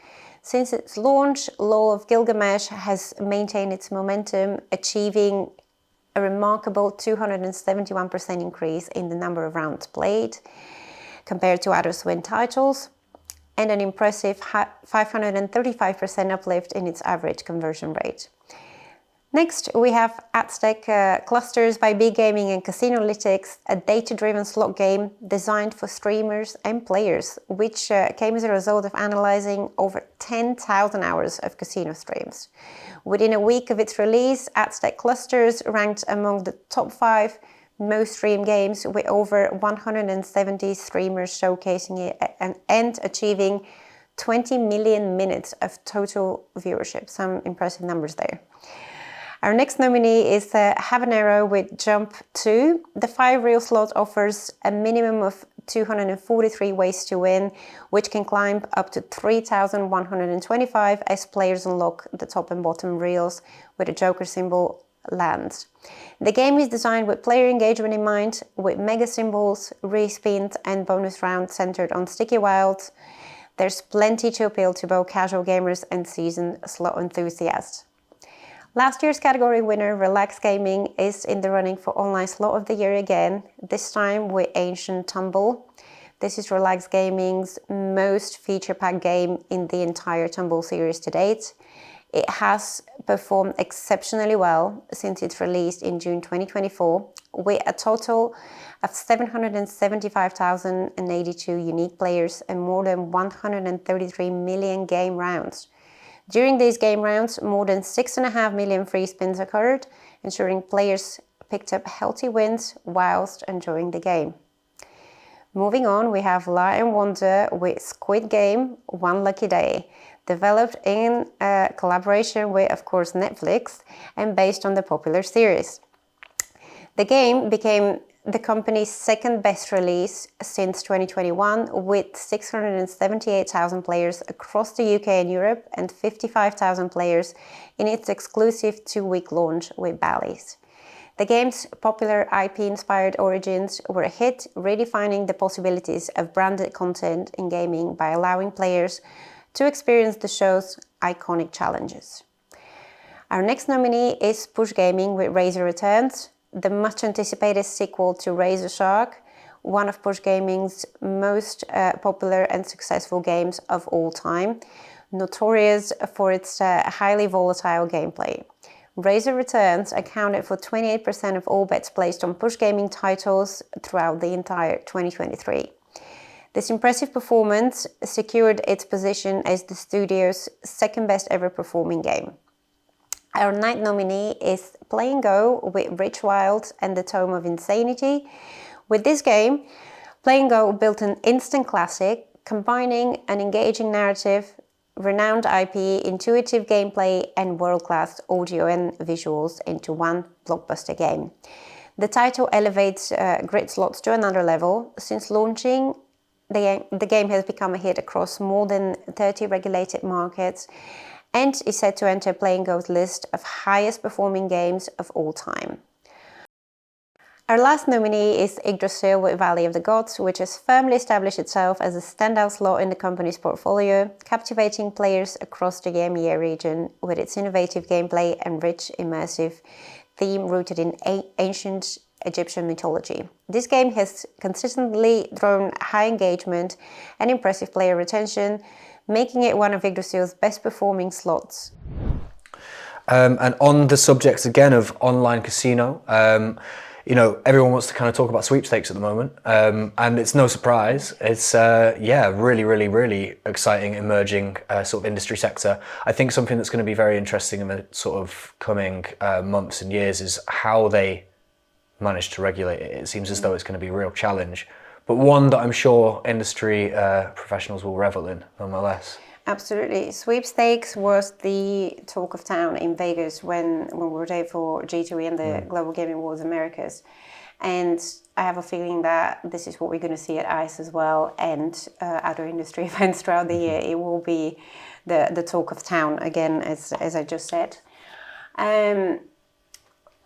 Since its launch, Law of Gilgamesh has maintained its momentum, achieving a remarkable 271% increase in the number of rounds played compared to other Swint titles, and an impressive 535% uplift in its average conversion rate. Next, we have Aztec Clusters by Big Gaming and Casinolytics, a data-driven slot game designed for streamers and players, which came as a result of analyzing over 10,000 hours of casino streams. Within a week of its release, Aztec Clusters ranked among the top 5 most streamed games, with over 170 streamers showcasing it and achieving 20 million minutes of total viewership. Some impressive numbers there. Our next nominee is Habanero with Jump 2. The 5-reel slot offers a minimum of 243 ways to win, which can climb up to 3,125 as players unlock the top and bottom reels with a joker symbol lands. The game is designed with player engagement in mind, with mega symbols, respins, and bonus rounds centered on sticky wilds. There's plenty to appeal to both casual gamers and seasoned slot enthusiasts. Last year's category winner, Relax Gaming, is in the running for Online Slot of the Year again, this time with Ancient Tumble. This is Relax Gaming's most feature-packed game in the entire Tumble series to date. It has performed exceptionally well since its release in June 2024, with a total of 775,082 unique players and more than 133 million game rounds. During these game rounds, more than 6.5 million free spins occurred, ensuring players picked up healthy wins whilst enjoying the game. Moving on, we have Light and Wonder with Squid Game, One Lucky Day, developed in collaboration with, of course, Netflix and based on the popular series. The game became the company's second best release since 2021, with 678,000 players across the UK and Europe and 55,000 players in its exclusive 2-week launch with Bally's. The game's popular IP-inspired origins were a hit, redefining the possibilities of branded content in gaming by allowing players to experience the show's iconic challenges. Our next nominee is Push Gaming with Razor Returns, the much-anticipated sequel to Razor Shark, one of Push Gaming's most popular and successful games of all time, notorious for its highly volatile gameplay. Razor Returns accounted for 28% of all bets placed on Push Gaming titles throughout the entire 2023. This impressive performance secured its position as the studio's second best ever performing game. Our ninth nominee is Playing Go with Rich Wild and the Tome of Insanity. With this game, Playing Go built an instant classic, combining an engaging narrative, renowned IP, intuitive gameplay, and world-class audio and visuals into one blockbuster game. The title elevates grid slots to another level. Since launching, the game has become a hit across more than 30 regulated markets and is set to enter Playing Go's list of highest performing games of all time. Our last nominee is Yggdrasil with Valley of the Gods, which has firmly established itself as a standout slot in the company's portfolio, captivating players across the EMEA region with its innovative gameplay and rich, immersive theme rooted in ancient Egyptian mythology. This game has consistently drawn high engagement and impressive player retention, making it one of Yggdrasil's best performing slots. And on the subject again of online casino, you know, everyone wants to kind of talk about sweepstakes at the moment, and it's no surprise. It's really exciting, emerging sort of industry sector. I think something that's going to be very interesting in the sort of coming months and years is how they manage to regulate it. It seems as though it's going to be a real challenge, but one that I'm sure industry professionals will revel in nonetheless. Absolutely. Sweepstakes was the talk of town in Vegas when we were there for G2E and the Global Gaming Awards Americas. And I have a feeling that this is what we're going to see at ICE as well, and other industry events throughout the year. It will be the talk of town again, as I just said.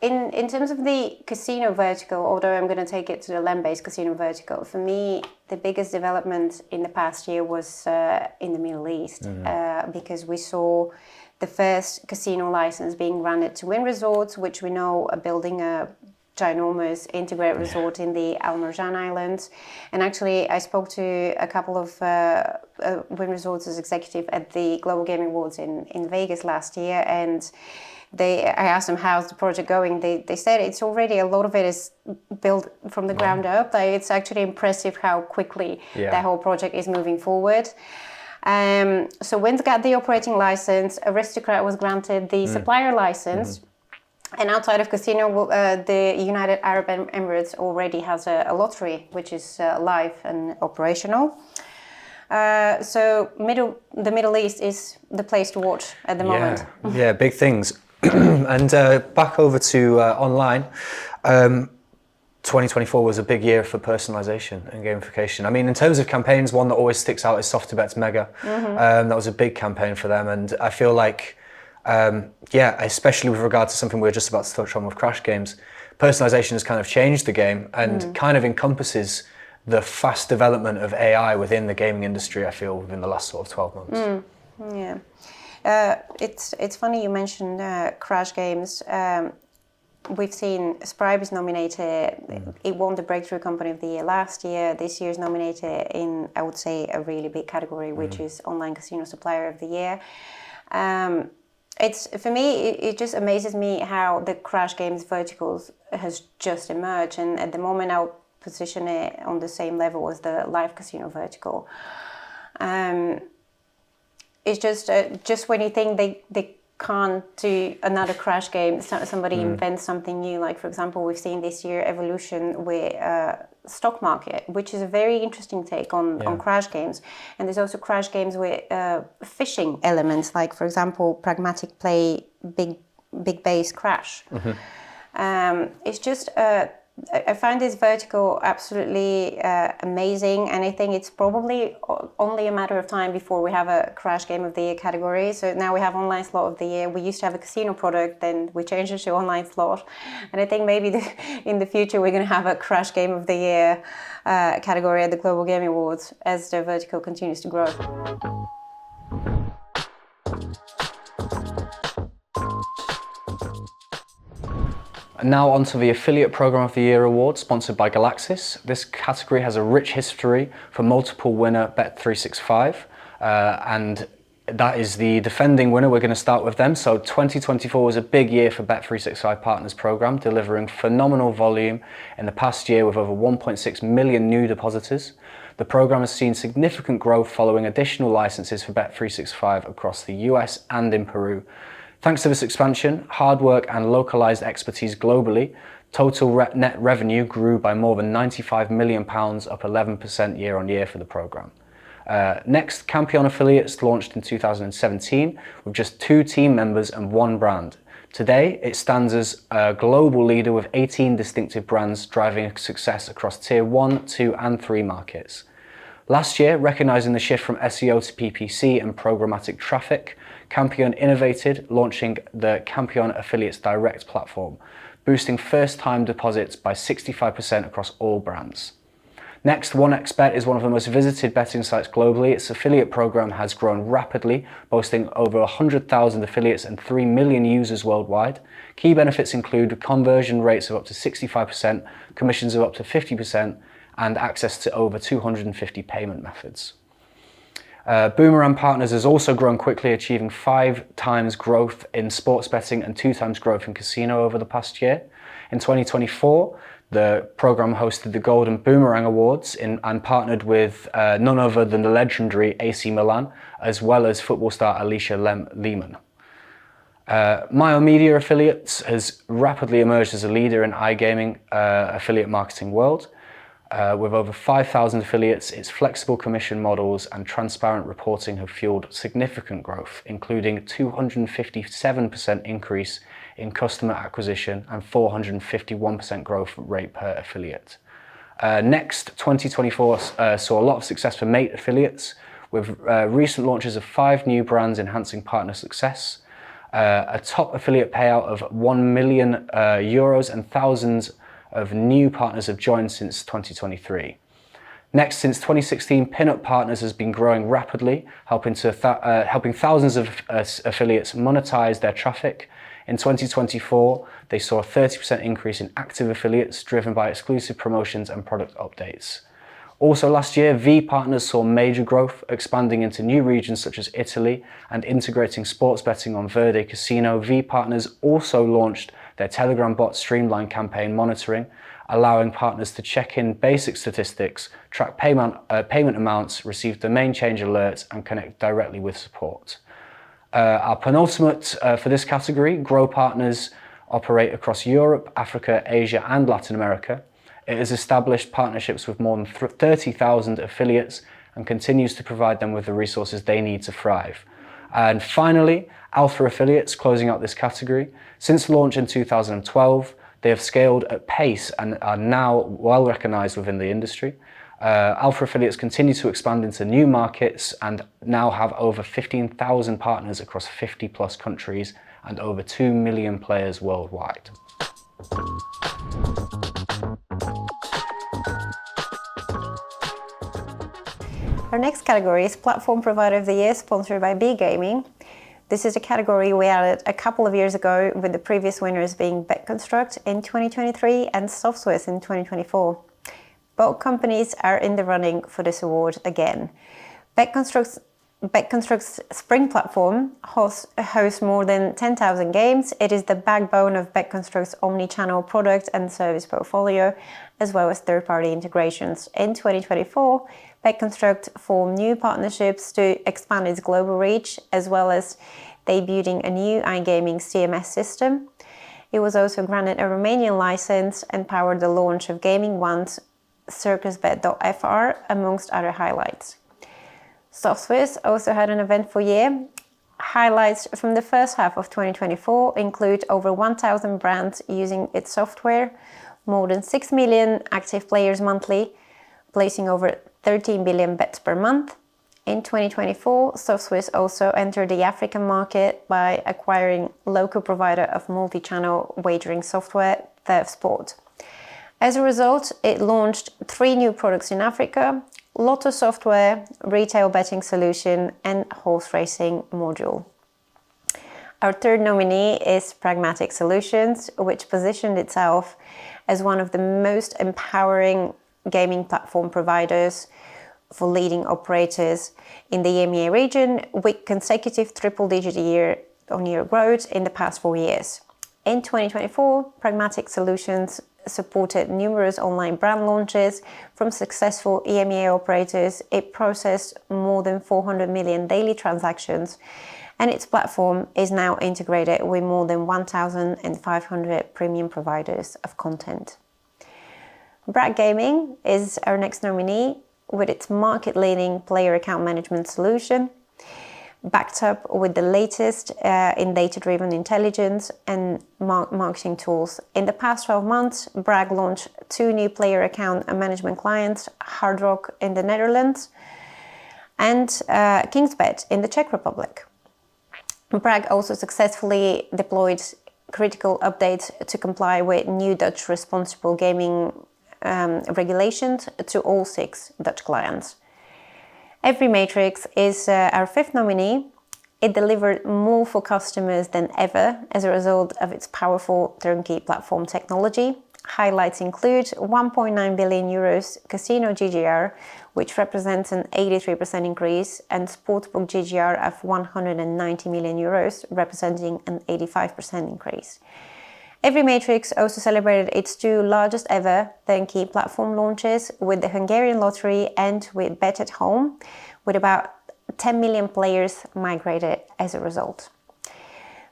In terms of the casino vertical, although I'm going to take it to the land-based casino vertical, for me, the biggest development in the past year was in the Middle East, because we saw the first casino license being granted to Wynn Resorts, which we know are building a ginormous integrated resort in the Al Marjan Islands. And actually, I spoke to a couple of Wynn Resorts executives at the Global Gaming Awards in Vegas last year, and I asked them, how's the project going? They said it's already, a lot of it is built from the ground up. Like, it's actually impressive how quickly that whole project is moving forward. So Wynn's got the operating license, Aristocrat was granted the supplier license, and outside of casino, the United Arab Emirates already has a lottery, which is live and operational. So the Middle East is the place to watch at the moment. Yeah, big things. And back over to online, 2024 was a big year for personalization and gamification. I mean, in terms of campaigns, one that always sticks out is SoftBet's Mega. That was a big campaign for them, and I feel like, especially with regard to something we were just about to touch on with Crash Games, personalization has kind of changed the game and kind of encompasses the fast development of AI within the gaming industry, I feel, within the last sort of 12 months. Yeah. It's funny you mentioned Crash Games. We've seen Scribe is nominated. It won the Breakthrough Company of the Year last year. This year is nominated in, I would say, a really big category, which is Online Casino Supplier of the Year. It's, for me, it just amazes me how the Crash Games verticals has just emerged, and at the moment I'll position it on the same level as the live casino vertical. It's just when you think they can't do another Crash game, somebody invents something new. Like, for example, we've seen this year Evolution with stock market, which is a very interesting take on Crash games. And there's also Crash games with fishing elements, like, for example, Pragmatic Play, Big Base Crash. It's just I find this vertical absolutely amazing, and I think it's probably only a matter of time before we have a Crash Game of the Year category. So now we have Online Slot of the Year. We used to have a casino product, then we changed it to Online Slot, and I think maybe in the future we're going to have a Crash Game of the Year category at the Global Gaming Awards as the vertical continues to grow. And now onto the Affiliate Program of the Year award, sponsored by Galaxis. This category has a rich history for multiple winner Bet365, and that is the defending winner. We're going to start with them. So 2024 was a big year for Bet365 Partners Program, delivering phenomenal volume in the past year with over 1.6 million new depositors. The program has seen significant growth following additional licenses for Bet365 across the US and in Peru. Thanks to this expansion, hard work and localized expertise globally, total net revenue grew by more than £95 million, up 11% year on year for the programme. Next, Campion Affiliates launched in 2017 with just 2 team members and 1 brand. Today, it stands as a global leader with 18 distinctive brands driving success across Tier 1, 2 and 3 markets. Last year, recognising the shift from SEO to PPC and programmatic traffic, Campion innovated, launching the Campion Affiliates Direct platform, boosting first-time deposits by 65% across all brands. Next, 1xBet is one of the most visited betting sites globally. Its affiliate program has grown rapidly, boasting over 100,000 affiliates and 3 million users worldwide. Key benefits include conversion rates of up to 65%, commissions of up to 50%, and access to over 250 payment methods. Boomerang Partners has also grown quickly, achieving 5 times growth in sports betting and 2 times growth in casino over the past year. In 2024, the program hosted the Golden Boomerang Awards and partnered with none other than the legendary AC Milan, as well as football star Alicia Lehmann. Media Affiliates has rapidly emerged as a leader in iGaming affiliate marketing world. With over 5,000 affiliates, its flexible commission models and transparent reporting have fueled significant growth, including 257% increase in customer acquisition and 451% growth rate per affiliate. Next, 2024 saw a lot of success for Mate Affiliates, with recent launches of 5 new brands enhancing partner success, a top affiliate payout of €1 million and thousands of new partners have joined since 2023. Next, since 2016, Pinup Partners has been growing rapidly, helping thousands of affiliates monetize their traffic. In 2024, they saw a 30% increase in active affiliates driven by exclusive promotions and product updates. Also last year, V Partners saw major growth, expanding into new regions such as Italy and integrating sports betting on Verde Casino. V Partners also launched their Telegram bot streamlined campaign monitoring, allowing partners to check in basic statistics, track payment amounts, receive domain change alerts, and connect directly with support. Our penultimate for this category, Grow Partners operate across Europe, Africa, Asia, and Latin America. It has established partnerships with more than 30,000 affiliates and continues to provide them with the resources they need to thrive. And finally, Alpha Affiliates, closing out this category. Since launch in 2012, they have scaled at pace and are now well recognized within the industry. Alpha Affiliates continue to expand into new markets and now have over 15,000 partners across 50 plus countries and over 2 million players worldwide. Our next category is Platform Provider of the Year, sponsored by B Gaming. This is a category we added a couple of years ago, with the previous winners being BetConstruct in 2023 and SoftSwiss in 2024. Both companies are in the running for this award again. BetConstruct's Spring platform hosts more than 10,000 games. It is the backbone of BetConstruct's omni-channel product and service portfolio, as well as third-party integrations. In 2024, BetConstruct formed new partnerships to expand its global reach, as well as debuting a new iGaming CMS system. It was also granted a Romanian license and powered the launch of Gaming One's circusbet.fr, amongst other highlights. SoftSwiss also had an eventful year. Highlights from the first half of 2024 include over 1,000 brands using its software, more than 6 million active players monthly, placing over 13 billion bets per month. In 2024, SoftSwiss also entered the African market by acquiring local provider of multi-channel wagering software, TurfSport. As a result, it launched 3 new products in Africa: Lotto software, retail betting solution, and horse racing module. Our third nominee is Pragmatic Solutions, which positioned itself as one of the most empowering gaming platform providers for leading operators in the EMEA region, with consecutive triple-digit year-on-year growth in the past 4 years. In 2024, Pragmatic Solutions supported numerous online brand launches from successful EMEA operators. It processed more than 400 million daily transactions and its platform is now integrated with more than 1,500 premium providers of content. Bragg Gaming is our next nominee with its market-leading player account management solution, backed up with the latest in data-driven intelligence and marketing tools. In the past 12 months, Bragg launched 2 new player account management clients, Hard Rock in the Netherlands and Kingsbet in the Czech Republic. Bragg also successfully deployed critical updates to comply with new Dutch responsible gaming regulations to all 6 Dutch clients. EveryMatrix is our 5th nominee. It delivered more for customers than ever as a result of its powerful turnkey platform technology. Highlights include 1.9 billion euros casino GGR, which represents an 83% increase, and sportsbook GGR of 190 million euros, representing an 85% increase. EveryMatrix also celebrated its 2 largest ever turnkey platform launches with the Hungarian lottery and with Bet at Home, with about 10 million players migrated as a result.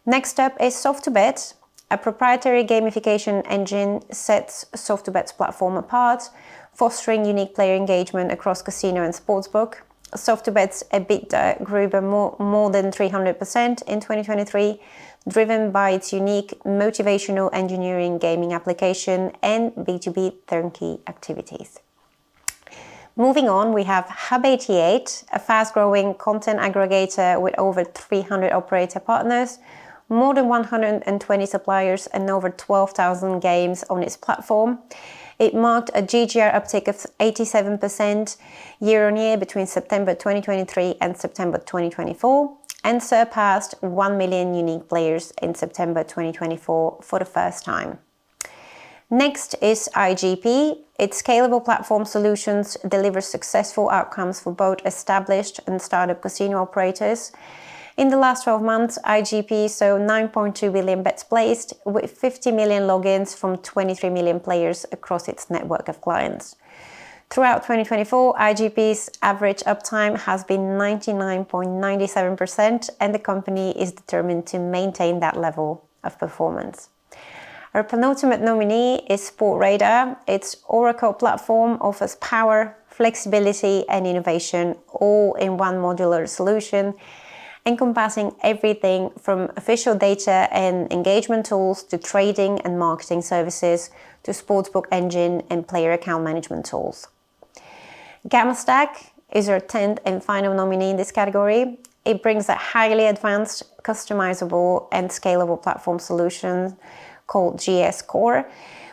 Next up is Soft2Bet. A proprietary gamification engine sets Soft2Bet's platform apart, fostering unique player engagement across casino and sportsbook. Soft2Bet's EBITDA grew by more than 300% in 2023, driven by its unique motivational engineering gaming application and B2B turnkey activities. Moving on, we have Hub88, a fast-growing content aggregator with over 300 operator partners, more than 120 suppliers and over 12,000 games on its platform. It marked a GGR uptick of 87% year-on-year between September 2023 and September 2024, and surpassed 1 million unique players in September 2024 for the first time. Next is IGP. Its scalable platform solutions deliver successful outcomes for both established and startup casino operators. In the last 12 months, IGP saw 9.2 billion bets placed, with 50 million logins from 23 million players across its network of clients. Throughout 2024, IGP's average uptime has been 99.97%, and the company is determined to maintain that level of performance. Our penultimate nominee is Sportradar. Its Oracle platform offers power, flexibility, and innovation, all in one modular solution, encompassing everything from official data and engagement tools to trading and marketing services to sportsbook engine and player account management tools. GammaStack is our 10th and final nominee in this category. It brings a highly advanced, customizable and scalable platform solution called GS Core,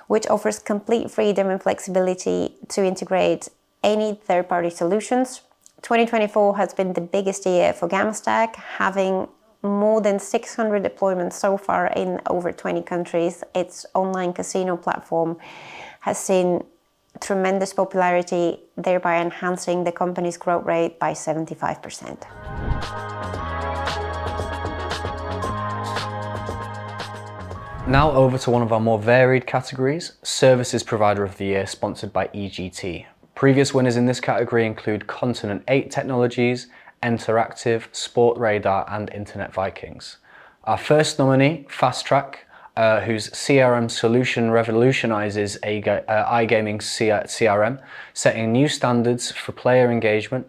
which offers complete freedom and flexibility to integrate any third-party solutions. 2024 has been the biggest year for GammaStack, having more than 600 deployments so far in over 20 countries. Its online casino platform has seen tremendous popularity, thereby enhancing the company's growth rate by 75%. Now over to one of our more varied categories, Services Provider of the Year, sponsored by EGT. Previous winners in this category include Continent 8 Technologies, Interactive, Sportradar and Internet Vikings. Our first nominee, Fast Track, whose CRM solution revolutionizes iGaming CRM, setting new standards for player engagement.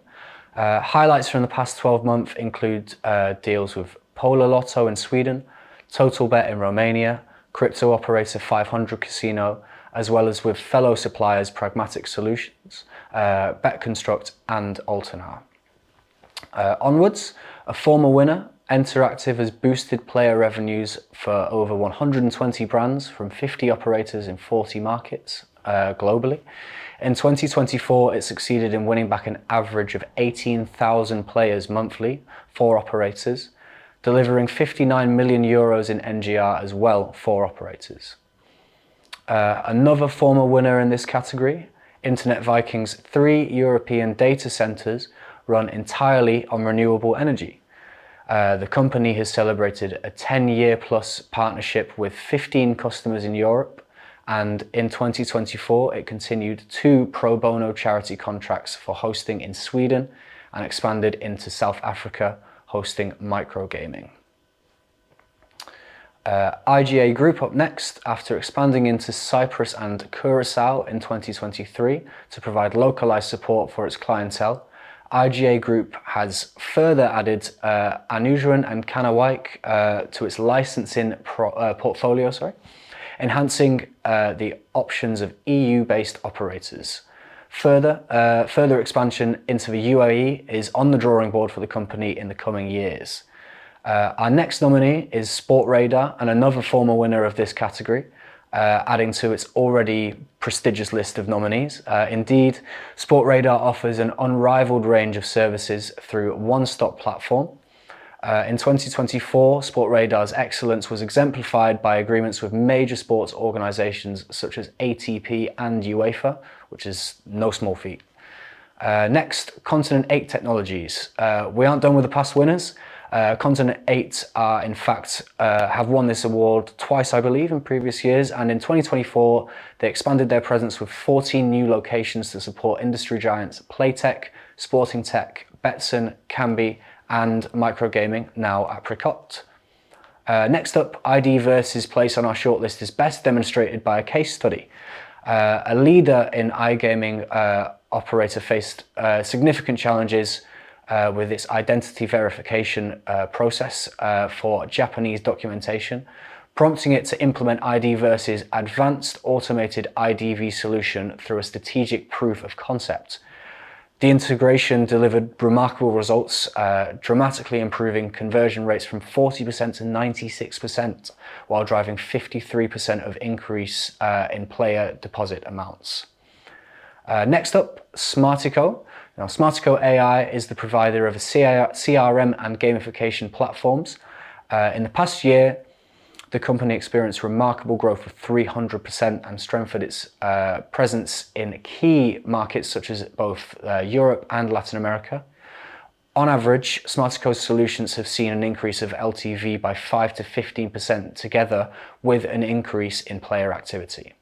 Highlights from the past 12 months include deals with Polar Lotto in Sweden, TotalBet in Romania, crypto operator 500 Casino, as well as with fellow suppliers Pragmatic Solutions, BetConstruct and Altenar. Onwards, a former winner, Interactive has boosted player revenues for over 120 brands from 50 operators in 40 markets globally. In 2024, it succeeded in winning back an average of 18,000 players monthly for operators, delivering 59 million euros in NGR as well for operators. Another former winner in this category, Internet Vikings' 3 European data centers run entirely on renewable energy. The company has celebrated a 10-year plus partnership with 15 customers in Europe, and in 2024 it continued 2 pro bono charity contracts for hosting in Sweden and expanded into South Africa, hosting microgaming. IGA Group up next, after expanding into Cyprus and Curacao in 2023 to provide localized support for its clientele. IGA Group has further added Anujaran and Kanawike to its licensing portfolio, enhancing the options of EU-based operators. Further expansion into the UAE is on the drawing board for the company in the coming years. Our next nominee is Sportradar, and another former winner of this category, adding to its already prestigious list of nominees. Indeed, Sportradar offers an unrivaled range of services through a one-stop platform. In 2024, Sportradar's excellence was exemplified by agreements with major sports organisations such as ATP and UEFA, which is no small feat. Next, Continent 8 Technologies. We aren't done with the past winners. Continent 8 are, in fact, have won this award twice, I believe, in previous years, and in 2024 they expanded their presence with 14 new locations to support industry giants Playtech, Sporting Tech, Betson, Cambi, and Microgaming, now Apricot. Next up, IDverse's place on our shortlist is best demonstrated by a case study. A leader in iGaming operator faced significant challenges with its identity verification process for Japanese documentation, prompting it to implement IDverse's advanced automated IDV solution through a strategic proof of concept. The integration delivered remarkable results, dramatically improving conversion rates from 40% to 96%, while driving 53% of increase in player deposit amounts. Next up, Smartico. Now, Smartico AI is the provider of CRM and gamification platforms. In the past year, the company experienced remarkable growth of 300% and strengthened its presence in key markets such as both Europe and Latin America. On average, Smartico's solutions have seen an increase of LTV by 5 to 15% together with an increase in player activity.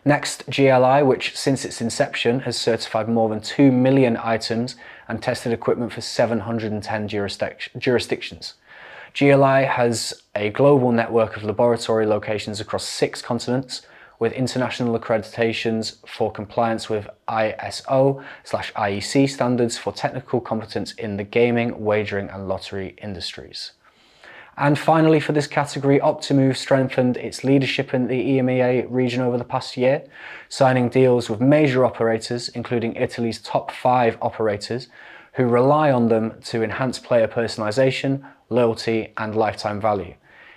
Next, GLI, which since its inception has certified more than 2 million items and tested equipment for 710 jurisdictions. GLI has a global network of laboratory locations across 6 continents, with international accreditations for compliance with ISO/IEC standards for technical competence in the gaming, wagering and lottery industries. And finally, for this category, Optimove strengthened its leadership in the EMEA region over the past year, signing deals with major operators, including Italy's top 5 operators, who rely on them to enhance player personalization, loyalty, and lifetime value.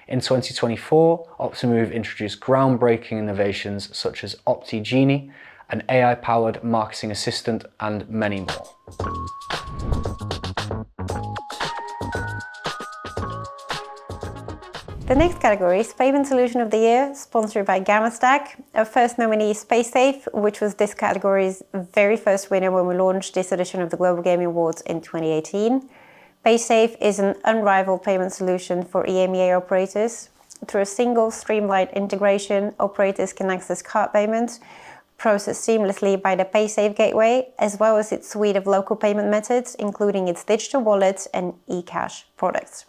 In 2024, Optimove introduced groundbreaking innovations such as OptiGenie, an AI-powered marketing assistant, and many more. The next category is Payment Solution of the Year, sponsored by GammaStack. Our first nominee is PaySafe, which was this category's very first winner when we launched this edition of the Global Gaming Awards in 2018. PaySafe is an unrivaled payment solution for EMEA operators. Through a single streamlined integration, operators can access card payments processed seamlessly by the PaySafe gateway, as well as its suite of local payment methods, including its digital wallets and eCash products.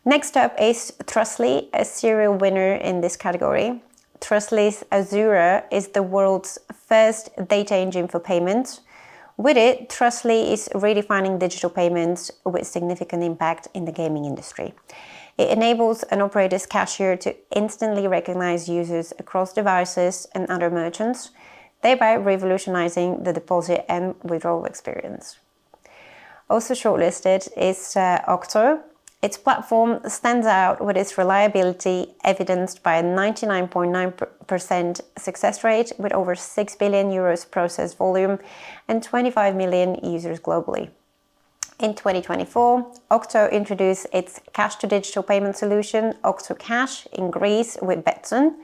Next up is Trustly, a serial winner in this category. Trustly's Azura is the world's first data engine for payments. With it, Trustly is redefining digital payments with significant impact in the gaming industry. It enables an operator's cashier to instantly recognize users across devices and other merchants, thereby revolutionizing the deposit and withdrawal experience. Also shortlisted is Octo. Its platform stands out with its reliability, evidenced by a 99.9% success rate with over 6 billion euros processed volume and 25 million users globally. In 2024, Octo introduced its cash-to-digital payment solution, Octo Cash, in Greece with Betson.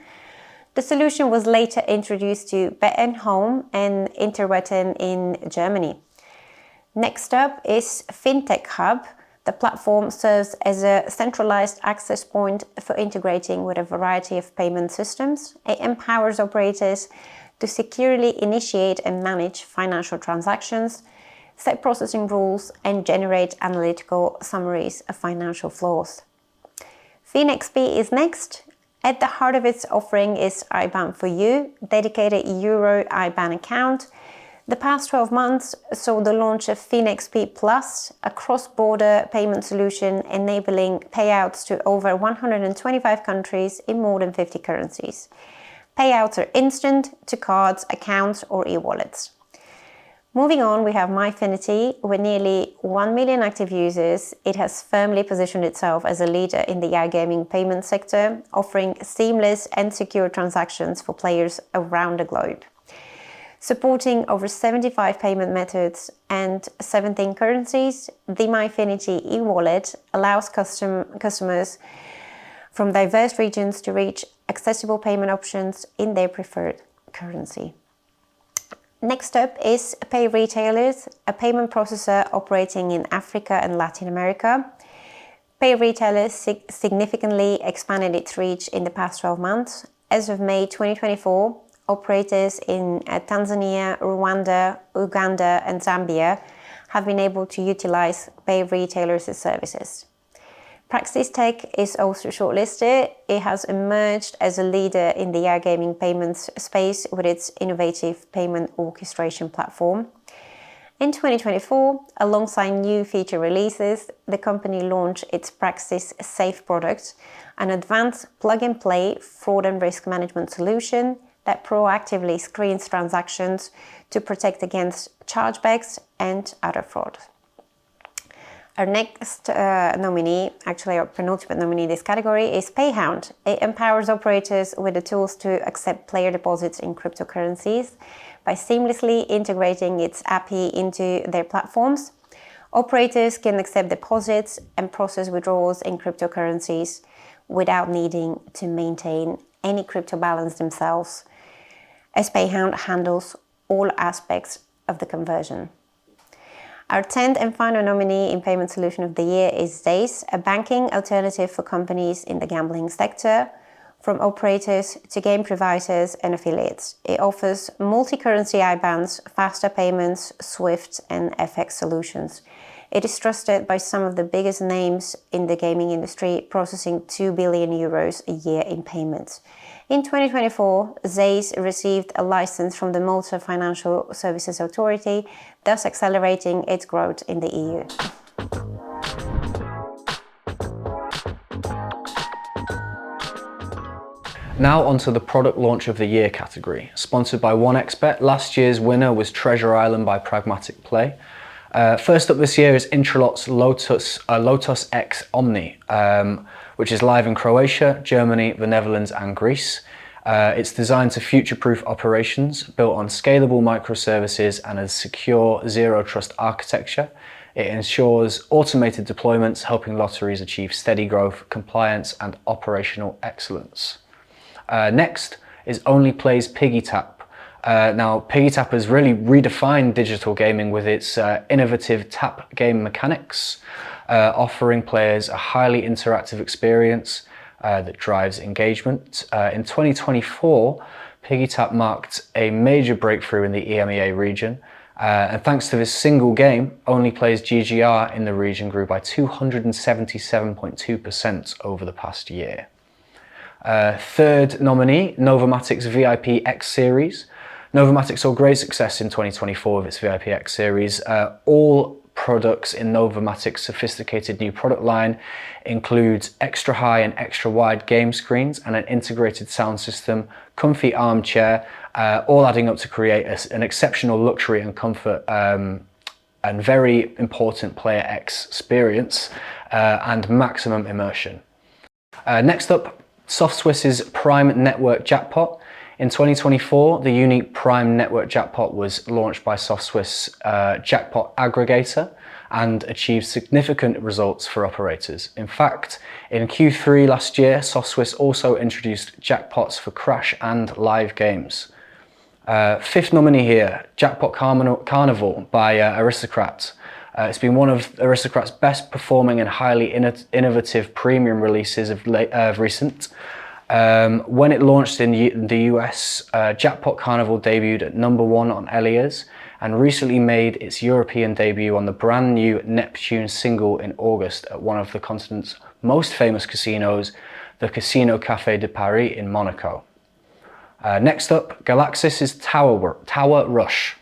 The solution was later introduced to Bet & Home and Interwetten in Germany. Next up is FinTech Hub. The platform serves as a centralized access point for integrating with a variety of payment systems. It empowers operators to securely initiate and manage financial transactions, set processing rules, and generate analytical summaries of financial flows. FinXP is next. At the heart of its offering is IBAN for You, dedicated Euro IBAN account. The past 12 months saw the launch of FinXP Plus, a cross-border payment solution enabling payouts to over 125 countries in more than 50 currencies. Payouts are instant to cards, accounts, or e-wallets. Moving on, we have MyFinity. With nearly 1 million active users, it has firmly positioned itself as a leader in the iGaming payment sector, offering seamless and secure transactions for players around the globe. Supporting over 75 payment methods and 17 currencies, the MyFinity e-wallet allows customers from diverse regions to reach accessible payment options in their preferred currency. Next up is Pay Retailers, a payment processor operating in Africa and Latin America. Pay Retailers significantly expanded its reach in the past 12 months. As of May 2024, operators in Tanzania, Rwanda, Uganda, and Zambia have been able to utilize Pay Retailers' services. Praxis Tech is also shortlisted. It has emerged as a leader in the iGaming payments space with its innovative payment orchestration platform. In 2024, alongside new feature releases, the company launched its Praxis Safe product, an advanced plug-and-play fraud and risk management solution that proactively screens transactions to protect against chargebacks and other fraud. Our next nominee, actually our penultimate nominee in this category, is Payhound. It empowers operators with the tools to accept player deposits in cryptocurrencies by seamlessly integrating its API into their platforms. Operators can accept deposits and process withdrawals in cryptocurrencies without needing to maintain any crypto balance themselves, as Payhound handles all aspects of the conversion. Our 10th and final nominee in Payment Solution of the Year is Zace, a banking alternative for companies in the gambling sector, from operators to game providers and affiliates. It offers multi-currency IBANs, faster payments, SWIFT, and FX solutions. It is trusted by some of the biggest names in the gaming industry, processing 2 billion euros a year in payments. In 2024, Zace received a license from the Malta Financial Services Authority, thus accelerating its growth in the EU. Now onto the Product Launch of the Year category. Sponsored by 1xBet, last year's winner was Treasure Island by Pragmatic Play. First up this year is Intralot's Lotus X Omni, which is live in Croatia, Germany, the Netherlands and Greece. It's designed to future-proof operations, built on scalable microservices and a secure zero-trust architecture. It ensures automated deployments, helping lotteries achieve steady growth, compliance and operational excellence. Next is OnlyPlay's PiggyTap. Now, PiggyTap has really redefined digital gaming with its innovative tap game mechanics, offering players a highly interactive experience that drives engagement. In 2024, PiggyTap marked a major breakthrough in the EMEA region, and thanks to this single game, OnlyPlay's GGR in the region grew by 277.2% over the past year. Third nominee, Novamatic's VIP X Series. Novamatic saw great success in 2024 with its VIP X Series. All products in Novamatic's sophisticated new product line include extra high and extra wide game screens and an integrated sound system, comfy armchair, all adding up to create an exceptional luxury and comfort and very important player experience and maximum immersion. Next up, SoftSwiss's Prime Network Jackpot. In 2024, the unique Prime Network Jackpot was launched by SoftSwiss Jackpot Aggregator and achieved significant results for operators. In fact, in Q3 last year, SoftSwiss also introduced jackpots for crash and live games. Fifth nominee here, Jackpot Carnival by Aristocrat. It's been one of Aristocrat's best performing and highly innovative premium releases of recent. When it launched in the US, Jackpot Carnival debuted at #1 on Elias and recently made its European debut on the brand new Neptune single in August at one of the continent's most famous casinos, the Casino Café de Paris in Monaco. Next up, Galaxis' Tower Rush.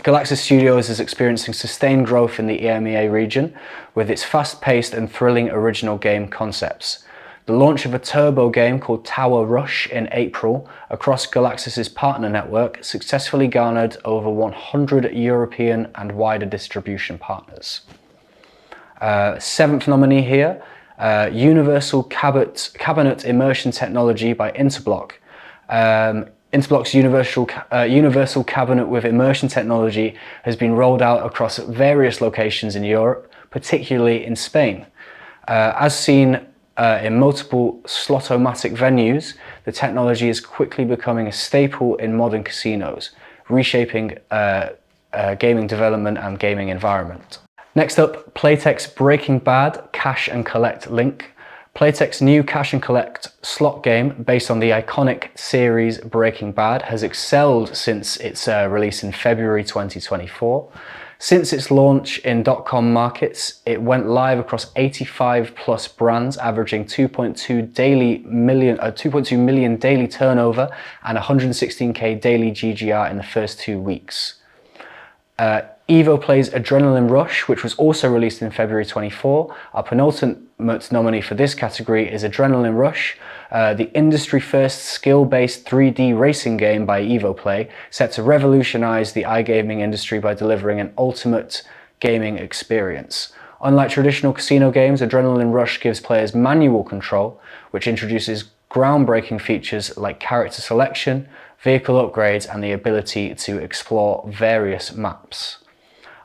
Galaxis Studios is experiencing sustained growth in the EMEA region with its fast-paced and thrilling original game concepts. The launch of a turbo game called Tower Rush in April across Galaxis' partner network successfully garnered over 100 European and wider distribution partners. Seventh nominee here, Universal Cabinet Immersion Technology by Interblock. Interblock's universal cabinet with immersion technology has been rolled out across various locations in Europe, particularly in Spain. As seen in multiple slot-o-matic venues, the technology is quickly becoming a staple in modern casinos, reshaping gaming development and gaming environment. Next up, Playtech's Breaking Bad Cash and Collect Link. Playtech's new Cash and Collect slot game, based on the iconic series Breaking Bad, has excelled since its release in February 2024. Since its launch in .com markets, it went live across 85 plus brands, averaging 2.2 million daily turnover and 116k daily GGR in the first 2 weeks. EvoPlay's Adrenaline Rush, which was also released in February 24. Our penultimate nominee for this category is Adrenaline Rush, the industry-first skill-based 3D racing game by EvoPlay, set to revolutionize the iGaming industry by delivering an ultimate gaming experience. Unlike traditional casino games, Adrenaline Rush gives players manual control, which introduces groundbreaking features like character selection, vehicle upgrades, and the ability to explore various maps.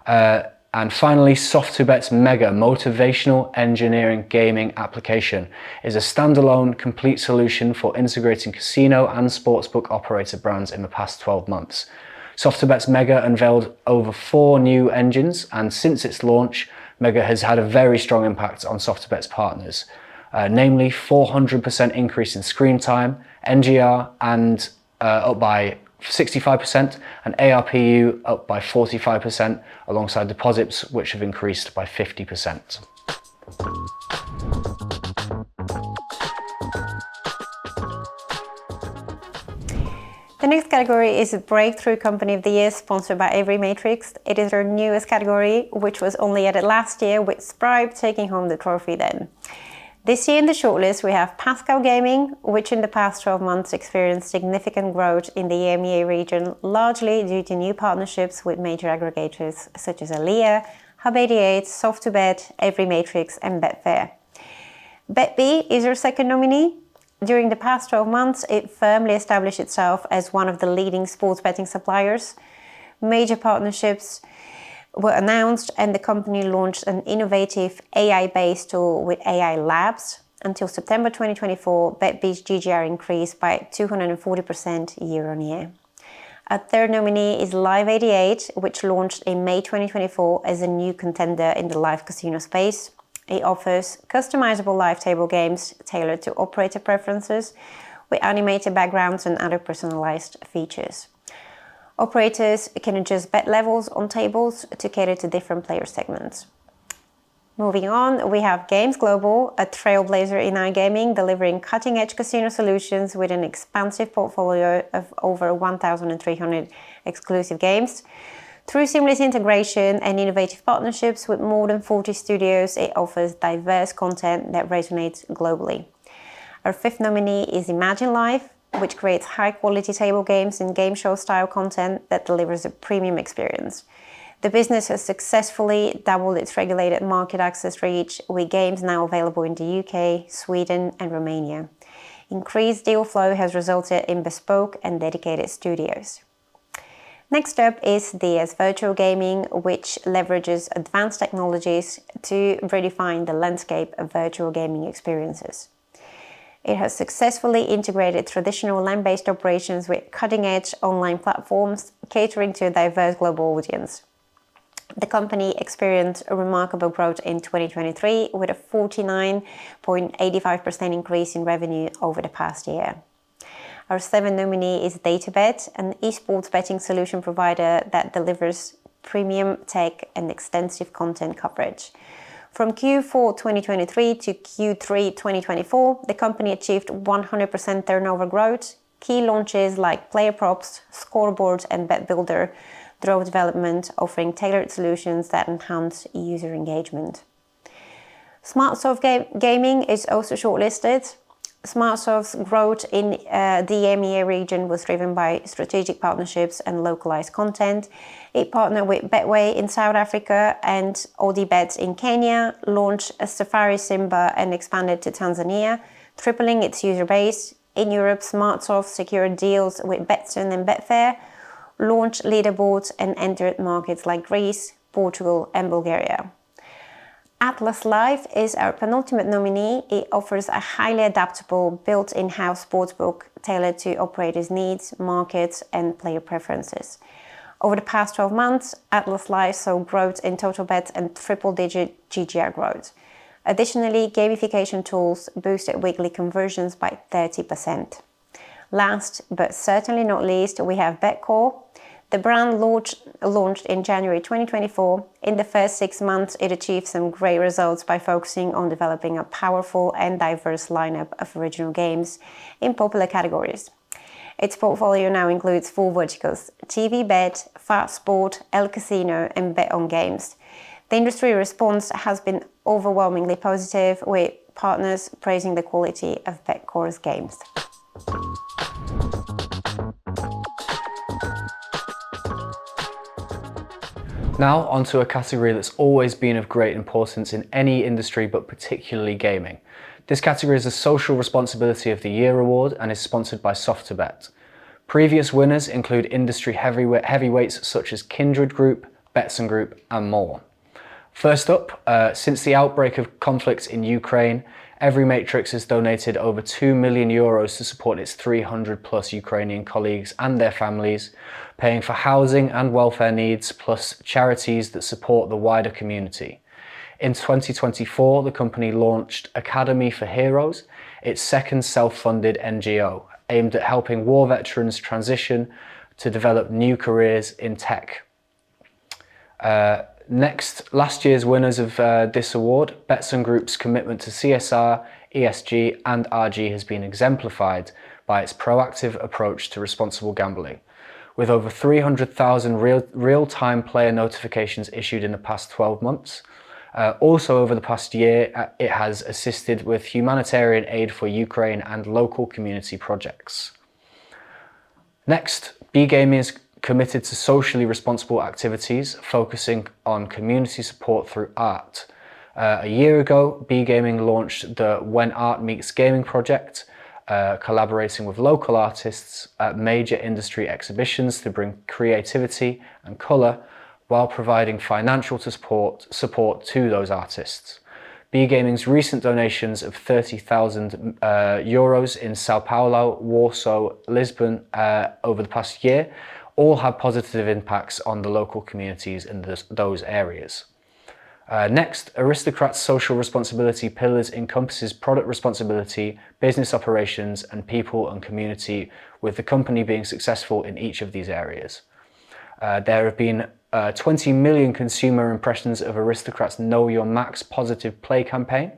And finally, Soft2Bet's Mega Motivational Engineering Gaming application is a standalone, complete solution for integrating casino and sportsbook operator brands in the past 12 months. Soft2Bet's Mega unveiled over 4 new engines, and since its launch, Mega has had a very strong impact on Soft2Bet's partners, namely 400% increase in screen time, NGR and up by 65%, and ARPU up by 45%, alongside deposits which have increased by 50%. The next category is Breakthrough Company of the Year, sponsored by Avery Matrix. It is our newest category, which was only added last year, with Scribe taking home the trophy then. This year in the shortlist, we have Pascal Gaming, which in the past 12 months experienced significant growth in the EMEA region, largely due to new partnerships with major aggregators such as Alea, Hub88, Soft2Bet, Avery Matrix, and Betfair. BetB is our second nominee. During the past 12 months, it firmly established itself as one of the leading sports betting suppliers. Major partnerships were announced, and the company launched an innovative AI-based tool with AI Labs. Until September 2024, BetB's GGR increased by 240% year on year. Our third nominee is Live88, which launched in May 2024 as a new contender in the live casino space. It offers customizable live table games tailored to operator preferences, with animated backgrounds and other personalized features. Operators can adjust bet levels on tables to cater to different player segments. Moving on, we have Games Global, a trailblazer in iGaming, delivering cutting-edge casino solutions with an expansive portfolio of over 1,300 exclusive games. Through seamless integration and innovative partnerships with more than 40 studios, it offers diverse content that resonates globally. Our fifth nominee is Imagine Live, which creates high-quality table games and game show-style content that delivers a premium experience. The business has successfully doubled its regulated market access reach, with games now available in the UK, Sweden, and Romania. Increased deal flow has resulted in bespoke and dedicated studios. Next up is DS Virtual Gaming, which leverages advanced technologies to redefine the landscape of virtual gaming experiences. It has successfully integrated traditional land-based operations with cutting-edge online platforms, catering to a diverse global audience. The company experienced a remarkable growth in 2023, with a 49.85% increase in revenue over the past year. Our seventh nominee is DataBet, an esports betting solution provider that delivers premium tech and extensive content coverage. From Q4 2023 to Q3 2024, the company achieved 100% turnover growth. Key launches like player props, scoreboard, and bet builder drove development, offering tailored solutions that enhance user engagement. SmartSoft Gaming is also shortlisted. SmartSoft's growth in the EMEA region was driven by strategic partnerships and localized content. It partnered with Betway in South Africa and OddieBet in Kenya, launched a Safari Simba and expanded to Tanzania, tripling its user base. In Europe, SmartSoft secured deals with Betson and Betfair, launched leaderboards and entered markets like Greece, Portugal and Bulgaria. Atlas Live is our penultimate nominee. It offers a highly adaptable, built in-house sportsbook tailored to operators' needs, markets, and player preferences. Over the past 12 months, Atlas Live saw growth in total bets and triple-digit GGR growth. Additionally, gamification tools boosted weekly conversions by 30%. Last, but certainly not least, we have Betcore. The brand launched in January 2024. In the first 6 months, it achieved some great results by focusing on developing a powerful and diverse lineup of original games in popular categories. Its portfolio now includes full verticals: TV Bet, Fast Sport, El Casino, and Bet on Games. The industry response has been overwhelmingly positive, with partners praising the quality of Betcore's games. Now onto a category that's always been of great importance in any industry, but particularly gaming. This category is the Social Responsibility of the Year award and is sponsored by Soft2Bet. Previous winners include industry heavyweights such as Kindred Group, Betson Group and more. First up, since the outbreak of conflicts in Ukraine, Every Matrix has donated over €2 million to support its 300 plus Ukrainian colleagues and their families, paying for housing and welfare needs, plus charities that support the wider community. In 2024, the company launched Academy for Heroes, its second self-funded NGO, aimed at helping war veterans transition to develop new careers in tech. Next, last year's winners of this award, Betson Group's commitment to CSR, ESG and RG has been exemplified by its proactive approach to responsible gambling. With over 300,000 real-time player notifications issued in the past 12 months. Also over the past year, it has assisted with humanitarian aid for Ukraine and local community projects. Next, B-Gaming is committed to socially responsible activities, focusing on community support through art. A year ago, B-Gaming launched the When Art Meets Gaming project, collaborating with local artists at major industry exhibitions to bring creativity and colour while providing financial support to those artists. B-Gaming's recent donations of €30,000 in Sao Paulo, Warsaw, Lisbon over the past year all have positive impacts on the local communities in those areas. Next, Aristocrat's social responsibility pillars encompasses product responsibility, business operations, and people and community, with the company being successful in each of these areas. There have been 20 million consumer impressions of Aristocrat's Know Your Max positive play campaign,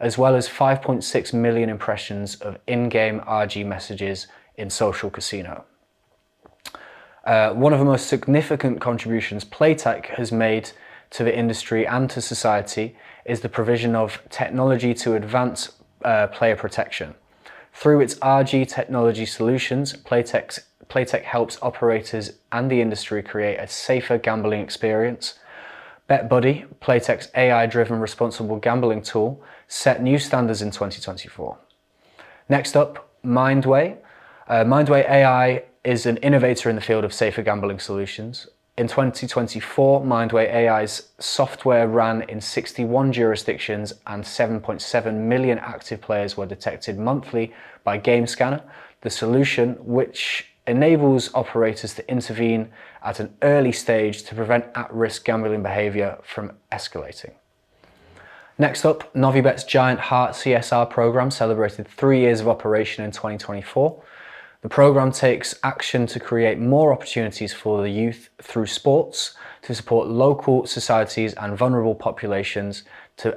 as well as 5.6 million impressions of in-game RG messages in social casino. One of the most significant contributions Playtech has made to the industry and to society is the provision of technology to advance player protection. Through its RG technology solutions, Playtech helps operators and the industry create a safer gambling experience. BetBuddy, Playtech's AI-driven responsible gambling tool, set new standards in 2024. Next up, Mindway. Mindway AI is an innovator in the field of safer gambling solutions. In 2024, Mindway AI's software ran in 61 jurisdictions and 7.7 million active players were detected monthly by GameScanner, the solution which enables operators to intervene at an early stage to prevent at-risk gambling behaviour from escalating. Next up, Novibet's Giant Heart CSR programme celebrated 3 years of operation in 2024. The programme takes action to create more opportunities for the youth through sports, to support local societies and vulnerable populations,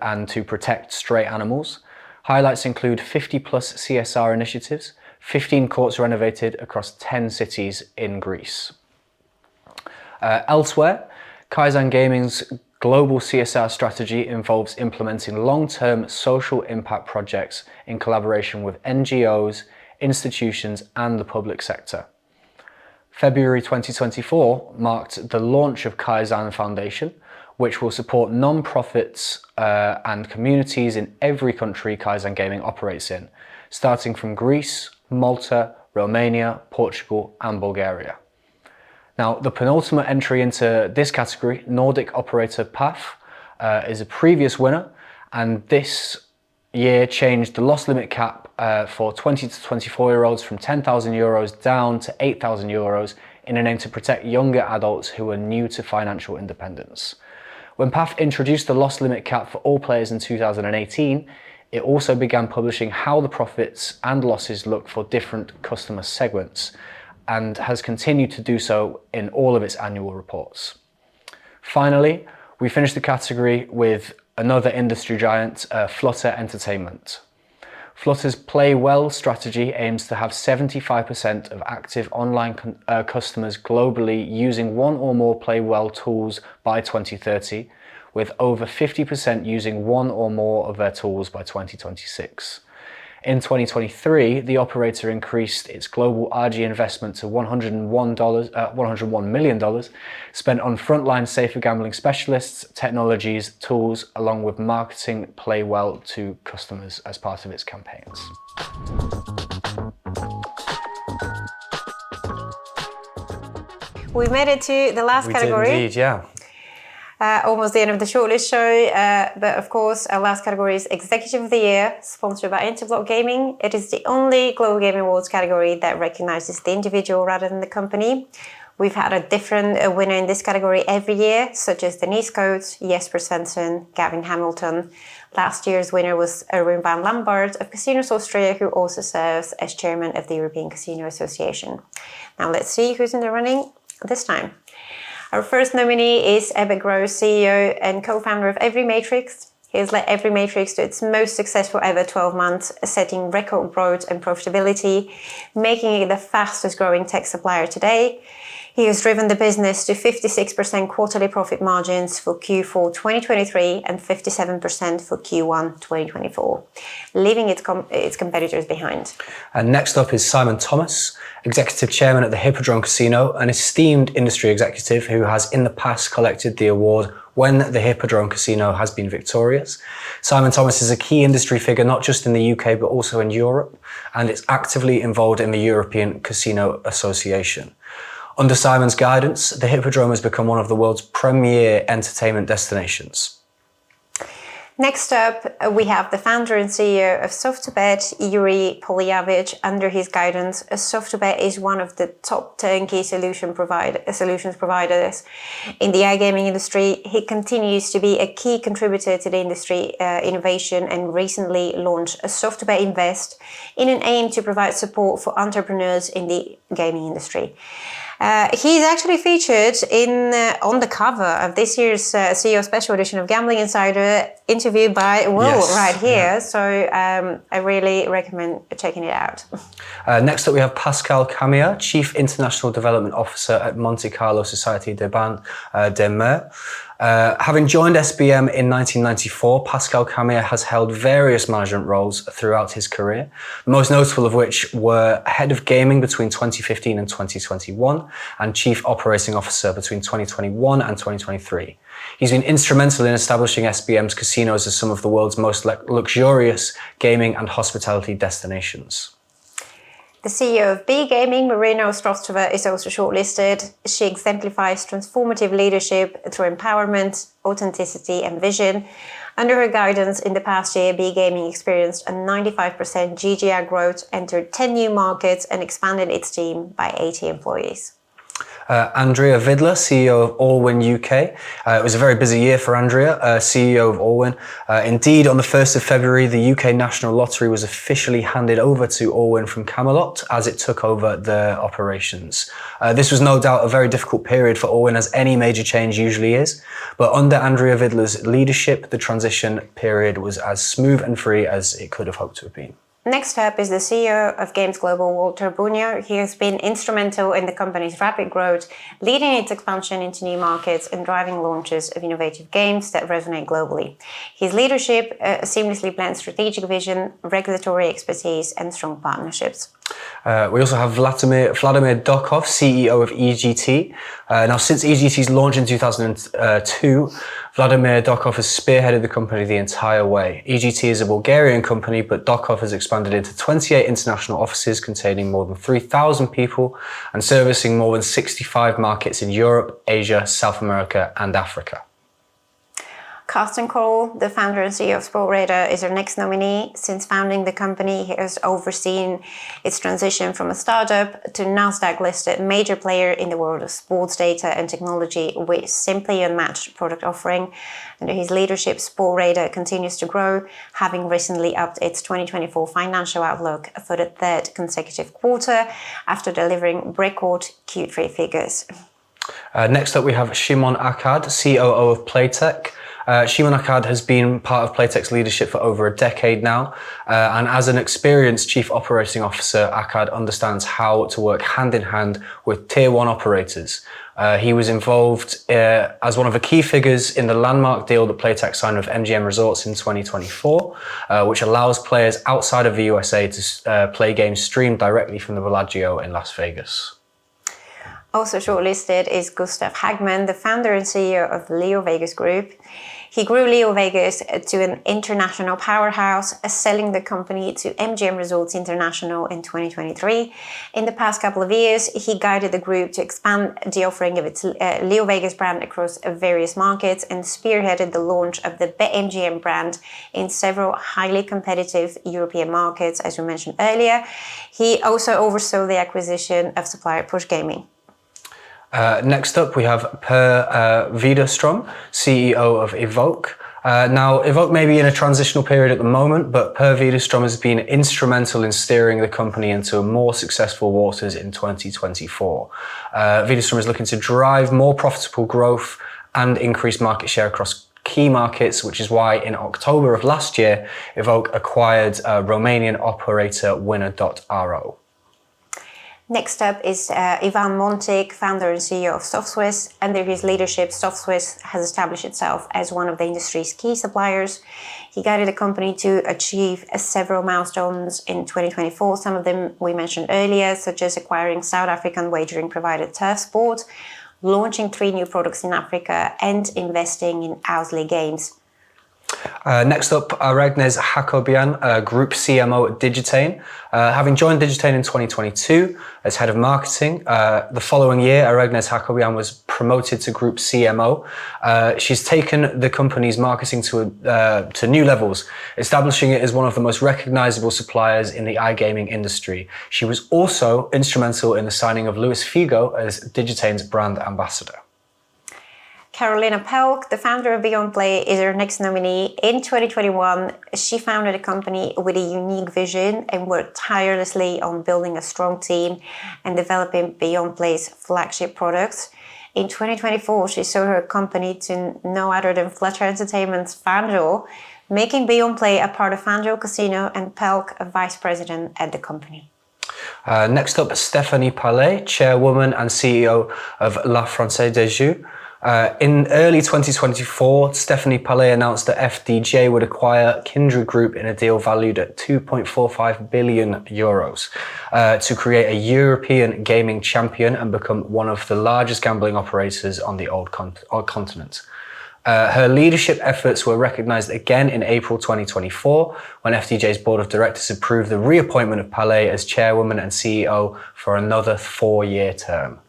and to protect stray animals. Highlights include 50 plus CSR initiatives, 15 courts renovated across 10 cities in Greece. Elsewhere, Kaizen Gaming's global CSR strategy involves implementing long-term social impact projects in collaboration with NGOs, institutions and the public sector. February 2024 marked the launch of Kaizen Foundation, which will support non-profits and communities in every country Kaizen Gaming operates in, starting from Greece, Malta, Romania, Portugal and Bulgaria. Now, the penultimate entry into this category, Nordic operator PAF, is a previous winner, and this year changed the loss limit cap for 20 to 24-year-olds from €10,000 down to €8,000 in an aim to protect younger adults who are new to financial independence. When PAF introduced the loss limit cap for all players in 2018, it also began publishing how the profits and losses look for different customer segments, and has continued to do so in all of its annual reports. Finally, we finished the category with another industry giant, Flutter Entertainment. Flutter's Play Well strategy aims to have 75% of active online customers globally using one or more Play Well tools by 2030, with over 50% using one or more of their tools by 2026. In 2023, the operator increased its global RG investment to $101 million, spent on frontline safer gambling specialists, technologies, tools, along with marketing Play Well to customers as part of its campaigns. We made it to the last category. We did indeed, yeah. Almost the end of the shortlist show, but of course our last category is Executive of the Year, sponsored by Interblock Gaming. It is the only Global Gaming Awards category that recognizes the individual rather than the company. We've had a different winner in this category every year, such as Denise Coates, Jesper Svensson, Gavin Hamilton. Last year's winner was Erwin van Lambert of Casinos Austria, who also serves as chairman of the European Casino Association. Now let's see who's in the running this time. Our first nominee is Ebbe Gross, CEO and co-founder of Every Matrix. He has led Every Matrix to its most successful ever 12 months, setting record growth and profitability, making it the fastest growing tech supplier today. He has driven the business to 56% quarterly profit margins for Q4 2023 and 57% for Q1 2024, leaving its competitors behind. And next up is Simon Thomas, Executive Chairman at the Hippodrome Casino, an esteemed industry executive who has in the past collected the award when the Hippodrome Casino has been victorious. Simon Thomas is a key industry figure not just in the UK but also in Europe, and is actively involved in the European Casino Association. Under Simon's guidance, the Hippodrome has become one of the world's premier entertainment destinations. Next up, we have the founder and CEO of SoftBet, Yuri Polyavic. Under his guidance, SoftBet is one of the top turnkey solutions providers in the iGaming industry. He continues to be a key contributor to the industry innovation and recently launched a SoftBet Invest in an aim to provide support for entrepreneurs in the gaming industry. He's actually featured on the cover of this year's CEO special edition of Gambling Insider, interviewed by Will right here. Yeah. So I really recommend checking it out. Next up, we have Pascal Camia, Chief International Development Officer at Monte Carlo Société des Bains de Mer. Having joined SBM in 1994, Pascal Camia has held various management roles throughout his career, the most notable of which were Head of Gaming between 2015 and 2021, and Chief Operating Officer between 2021 and 2023. He's been instrumental in establishing SBM's casinos as some of the world's most luxurious gaming and hospitality destinations. The CEO of B Gaming, Marina Ostrova, is also shortlisted. She exemplifies transformative leadership through empowerment, authenticity and vision. Under her guidance in the past year, B Gaming experienced a 95% GGR growth, entered 10 new markets and expanded its team by 80 employees. Andrea Vidler, CEO of Allwyn UK. It was a very busy year for Andrea, CEO of Allwyn. Indeed, on the 1st of February, the UK National Lottery was officially handed over to Allwyn from Camelot as it took over the operations. This was no doubt a very difficult period for Allwyn, as any major change usually is. But under Andrea Vidler's leadership, the transition period was as smooth and free as it could have hoped to have been. Next up is the CEO of Games Global, Walter Bunio. He has been instrumental in the company's rapid growth, leading its expansion into new markets and driving launches of innovative games that resonate globally. His leadership seamlessly blends strategic vision, regulatory expertise, and strong partnerships. We also have Vladimir Dokov, CEO of EGT. Now, since EGT's launch in 2002, Vladimir Dokov has spearheaded the company the entire way. EGT is a Bulgarian company, but Dokov has expanded into 28 international offices containing more than 3,000 people and servicing more than 65 markets in Europe, Asia, South America, and Africa. Carsten Kohl, the founder and CEO of Sportradar, is our next nominee. Since founding the company, he has overseen its transition from a startup to Nasdaq-listed major player in the world of sports data and technology with simply unmatched product offering. Under his leadership, Sportradar continues to grow, having recently upped its 2024 financial outlook for the third consecutive quarter after delivering record Q3 figures. Next up, we have Shimon Akkad, COO of Playtech. Shimon Akkad has been part of Playtech's leadership for over a decade now, and as an experienced Chief Operating Officer, Akkad understands how to work hand in hand with Tier 1 operators. He was involved as one of the key figures in the landmark deal that Playtech signed with MGM Resorts in 2024, which allows players outside of the USA to play games streamed directly from the Bellagio in Las Vegas. Also shortlisted is Gustav Hagman, the founder and CEO of the Leo Vegas Group. He grew Leo Vegas to an international powerhouse, selling the company to MGM Resorts International in 2023. In the past couple of years, he guided the group to expand the offering of its Leo Vegas brand across various markets and spearheaded the launch of the BetMGM brand in several highly competitive European markets, as we mentioned earlier. He also oversaw the acquisition of supplier Push Gaming. Next up, we have Per Widerström, CEO of Evoke. Now, Evoke may be in a transitional period at the moment, but Per Widerström has been instrumental in steering the company into more successful waters in 2024. Widerström is looking to drive more profitable growth and increase market share across key markets, which is why in October of last year, Evoke acquired Romanian operator Winner.ro. Next up is Ivan Montic, founder and CEO of SoftSwiss. Under his leadership, SoftSwiss has established itself as one of the industry's key suppliers. He guided the company to achieve several milestones in 2024. Some of them we mentioned earlier, such as acquiring South African wagering provider Turf Sport, launching 3 new products in Africa, and investing in Owsley Games. Next up, Aragnes Hakobian, Group CMO at Digitain. Having joined Digitain in 2022 as head of marketing, the following year, Aragnes Hakobian was promoted to Group CMO. She's taken the company's marketing to new levels, establishing it as one of the most recognizable suppliers in the iGaming industry. She was also instrumental in the signing of Luis Figo as Digitain's brand ambassador. Carolina Pelk, the founder of Beyond Play, is our next nominee. In 2021, she founded a company with a unique vision and worked tirelessly on building a strong team and developing Beyond Play's flagship products. In 2024, she sold her company to no other than Flutter Entertainment's FanDuel, making Beyond Play a part of FanDuel Casino and Pelk a vice president at the company. Next up, Stéphanie Palais, chairwoman and CEO of La Française des Jeux. In early 2024, Stéphanie Palais announced that FDJ would acquire Kindred Group in a deal valued at 2.45 billion euros to create a European gaming champion and become one of the largest gambling operators on the old continent. Her leadership efforts were recognized again in April 2024 when FDJ's board of directors approved the reappointment of Palais as chairwoman and CEO for another 4-year term.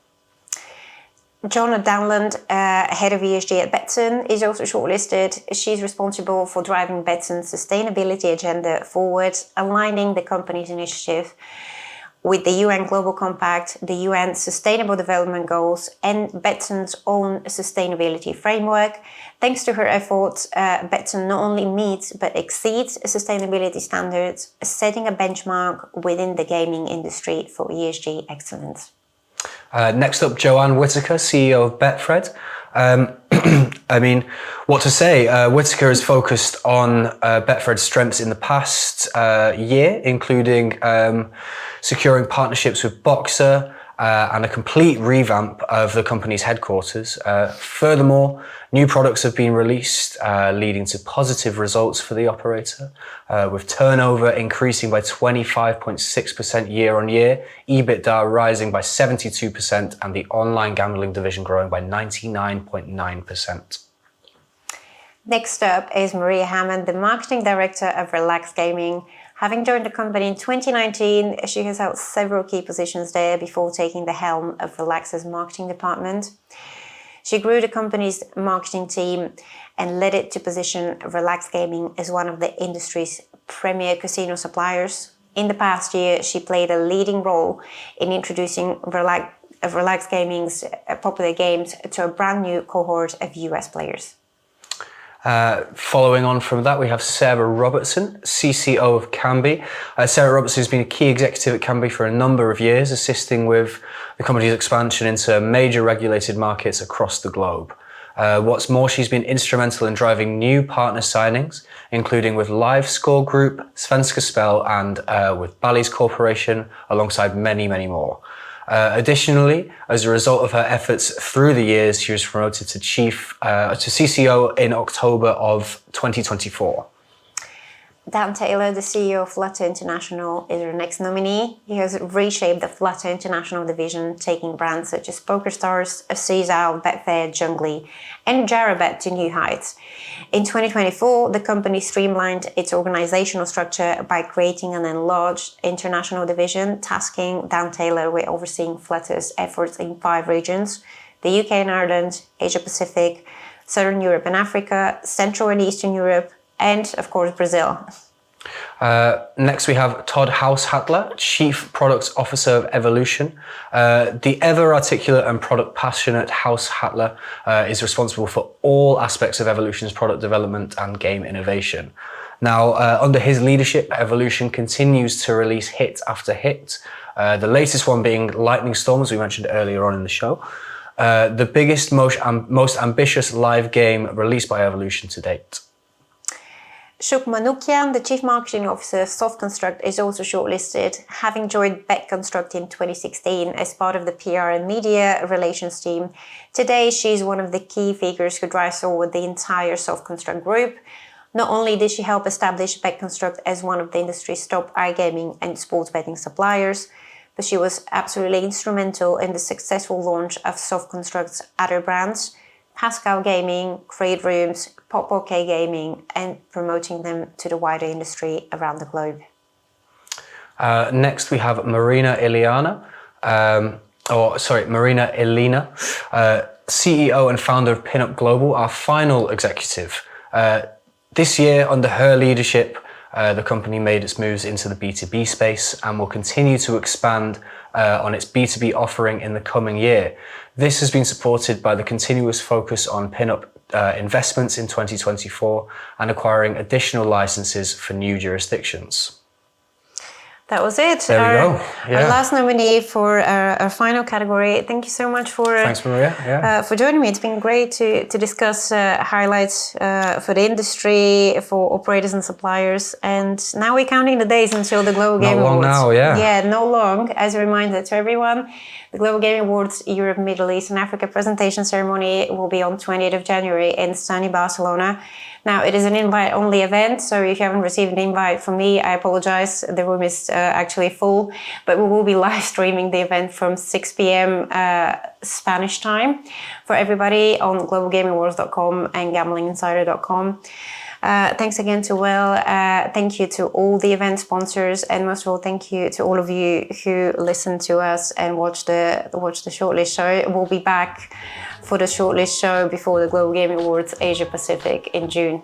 Jonna Downland, head of ESG at Betson, is also shortlisted. She's responsible for driving Betson's sustainability agenda forward, aligning the company's initiative with the UN Global Compact, the UN Sustainable Development Goals, and Betson's own sustainability framework. Thanks to her efforts, Betson not only meets but exceeds sustainability standards, setting a benchmark within the gaming industry for ESG excellence. Next up, Joanne Whitaker, CEO of Betfred. I mean, what to say? Whitaker has focused on Betfred's strengths in the past year, including securing partnerships with Boxer and a complete revamp of the company's headquarters. Furthermore, new products have been released, leading to positive results for the operator, with turnover increasing by 25.6% year on year, EBITDA rising by 72%, and the online gambling division growing by 99.9%. Next up is Mariya Hammond, the Marketing Director of Relax Gaming. Having joined the company in 2019, she has held several key positions there before taking the helm of Relax's marketing department. She grew the company's marketing team and led it to position Relax Gaming as one of the industry's premier casino suppliers. In the past year, she played a leading role in introducing Relax Gaming's popular games to a brand new cohort of US players. Following on from that, we have Sarah Robertson, CCO of Kambi. Sarah Robertson has been a key executive at Kambi for a number of years, assisting with the company's expansion into major regulated markets across the globe. What's more, she's been instrumental in driving new partner signings, including with Live Score Group, Svenska Spel, and with Bally's Corporation, alongside many, many more. Additionally, as a result of her efforts through the years, she was promoted to CCO in October of 2024. Dan Taylor, the CEO of Flutter International, is our next nominee. He has reshaped the Flutter International division, taking brands such as PokerStars, Seiza, Betfair, Junglee, and Jarabet to new heights. In 2024, the company streamlined its organizational structure by creating an enlarged international division, tasking Dan Taylor with overseeing Flutter's efforts in 5 regions: the UK and Ireland, Asia Pacific, Southern Europe and Africa, Central and Eastern Europe, and of course Brazil. Next we have Todd Househatler, Chief Products Officer of Evolution. The ever articulate and product passionate Househatler is responsible for all aspects of Evolution's product development and game innovation. Now, under his leadership, Evolution continues to release hit after hit, the latest one being Lightning Storm, as we mentioned earlier on in the show. The biggest, most ambitious live game released by Evolution to date. Shuk Manukyan, the Chief Marketing Officer of SoftConstruct, is also shortlisted, having joined BetConstruct in 2016 as part of the PR and media relations team. Today, she's one of the key figures who drives forward the entire SoftConstruct group. Not only did she help establish BetConstruct as one of the industry's top iGaming and sports betting suppliers, but she was absolutely instrumental in the successful launch of SoftConstruct's other brands, Pascal Gaming, Create Rooms, Pop OK Gaming, and promoting them to the wider industry around the globe. Next we have Marina Elena, CEO and founder of Pinup Global, our final executive. This year, under her leadership, the company made its moves into the B2B space and will continue to expand on its B2B offering in the coming year. This has been supported by the continuous focus on Pinup investments in 2024 and acquiring additional licenses for new jurisdictions. That was it. There we go. Yeah. Our last nominee for our final category. Thank you so much Thanks, Mariya. Yeah. For joining me. It's been great to discuss highlights for the industry, for operators and suppliers. And now we're counting the days until the Global Gaming Awards. Not long now, yeah. Yeah, no long. As a reminder to everyone, the Global Gaming Awards Europe, Middle East and Africa presentation ceremony will be on 20th of January in sunny Barcelona. Now, it is an invite-only event, so if you haven't received an invite from me, I apologize. The room is actually full, but we will be live streaming the event from 6 p.m. Spanish time for everybody on globalgamingawards.com and gamblinginsider.com. Thanks again to Will. Thank you to all the event sponsors, and most of all, thank you to all of you who listen to us and watch the Shortlist show. We'll be back for the Shortlist show before the Global Gaming Awards Asia Pacific in June.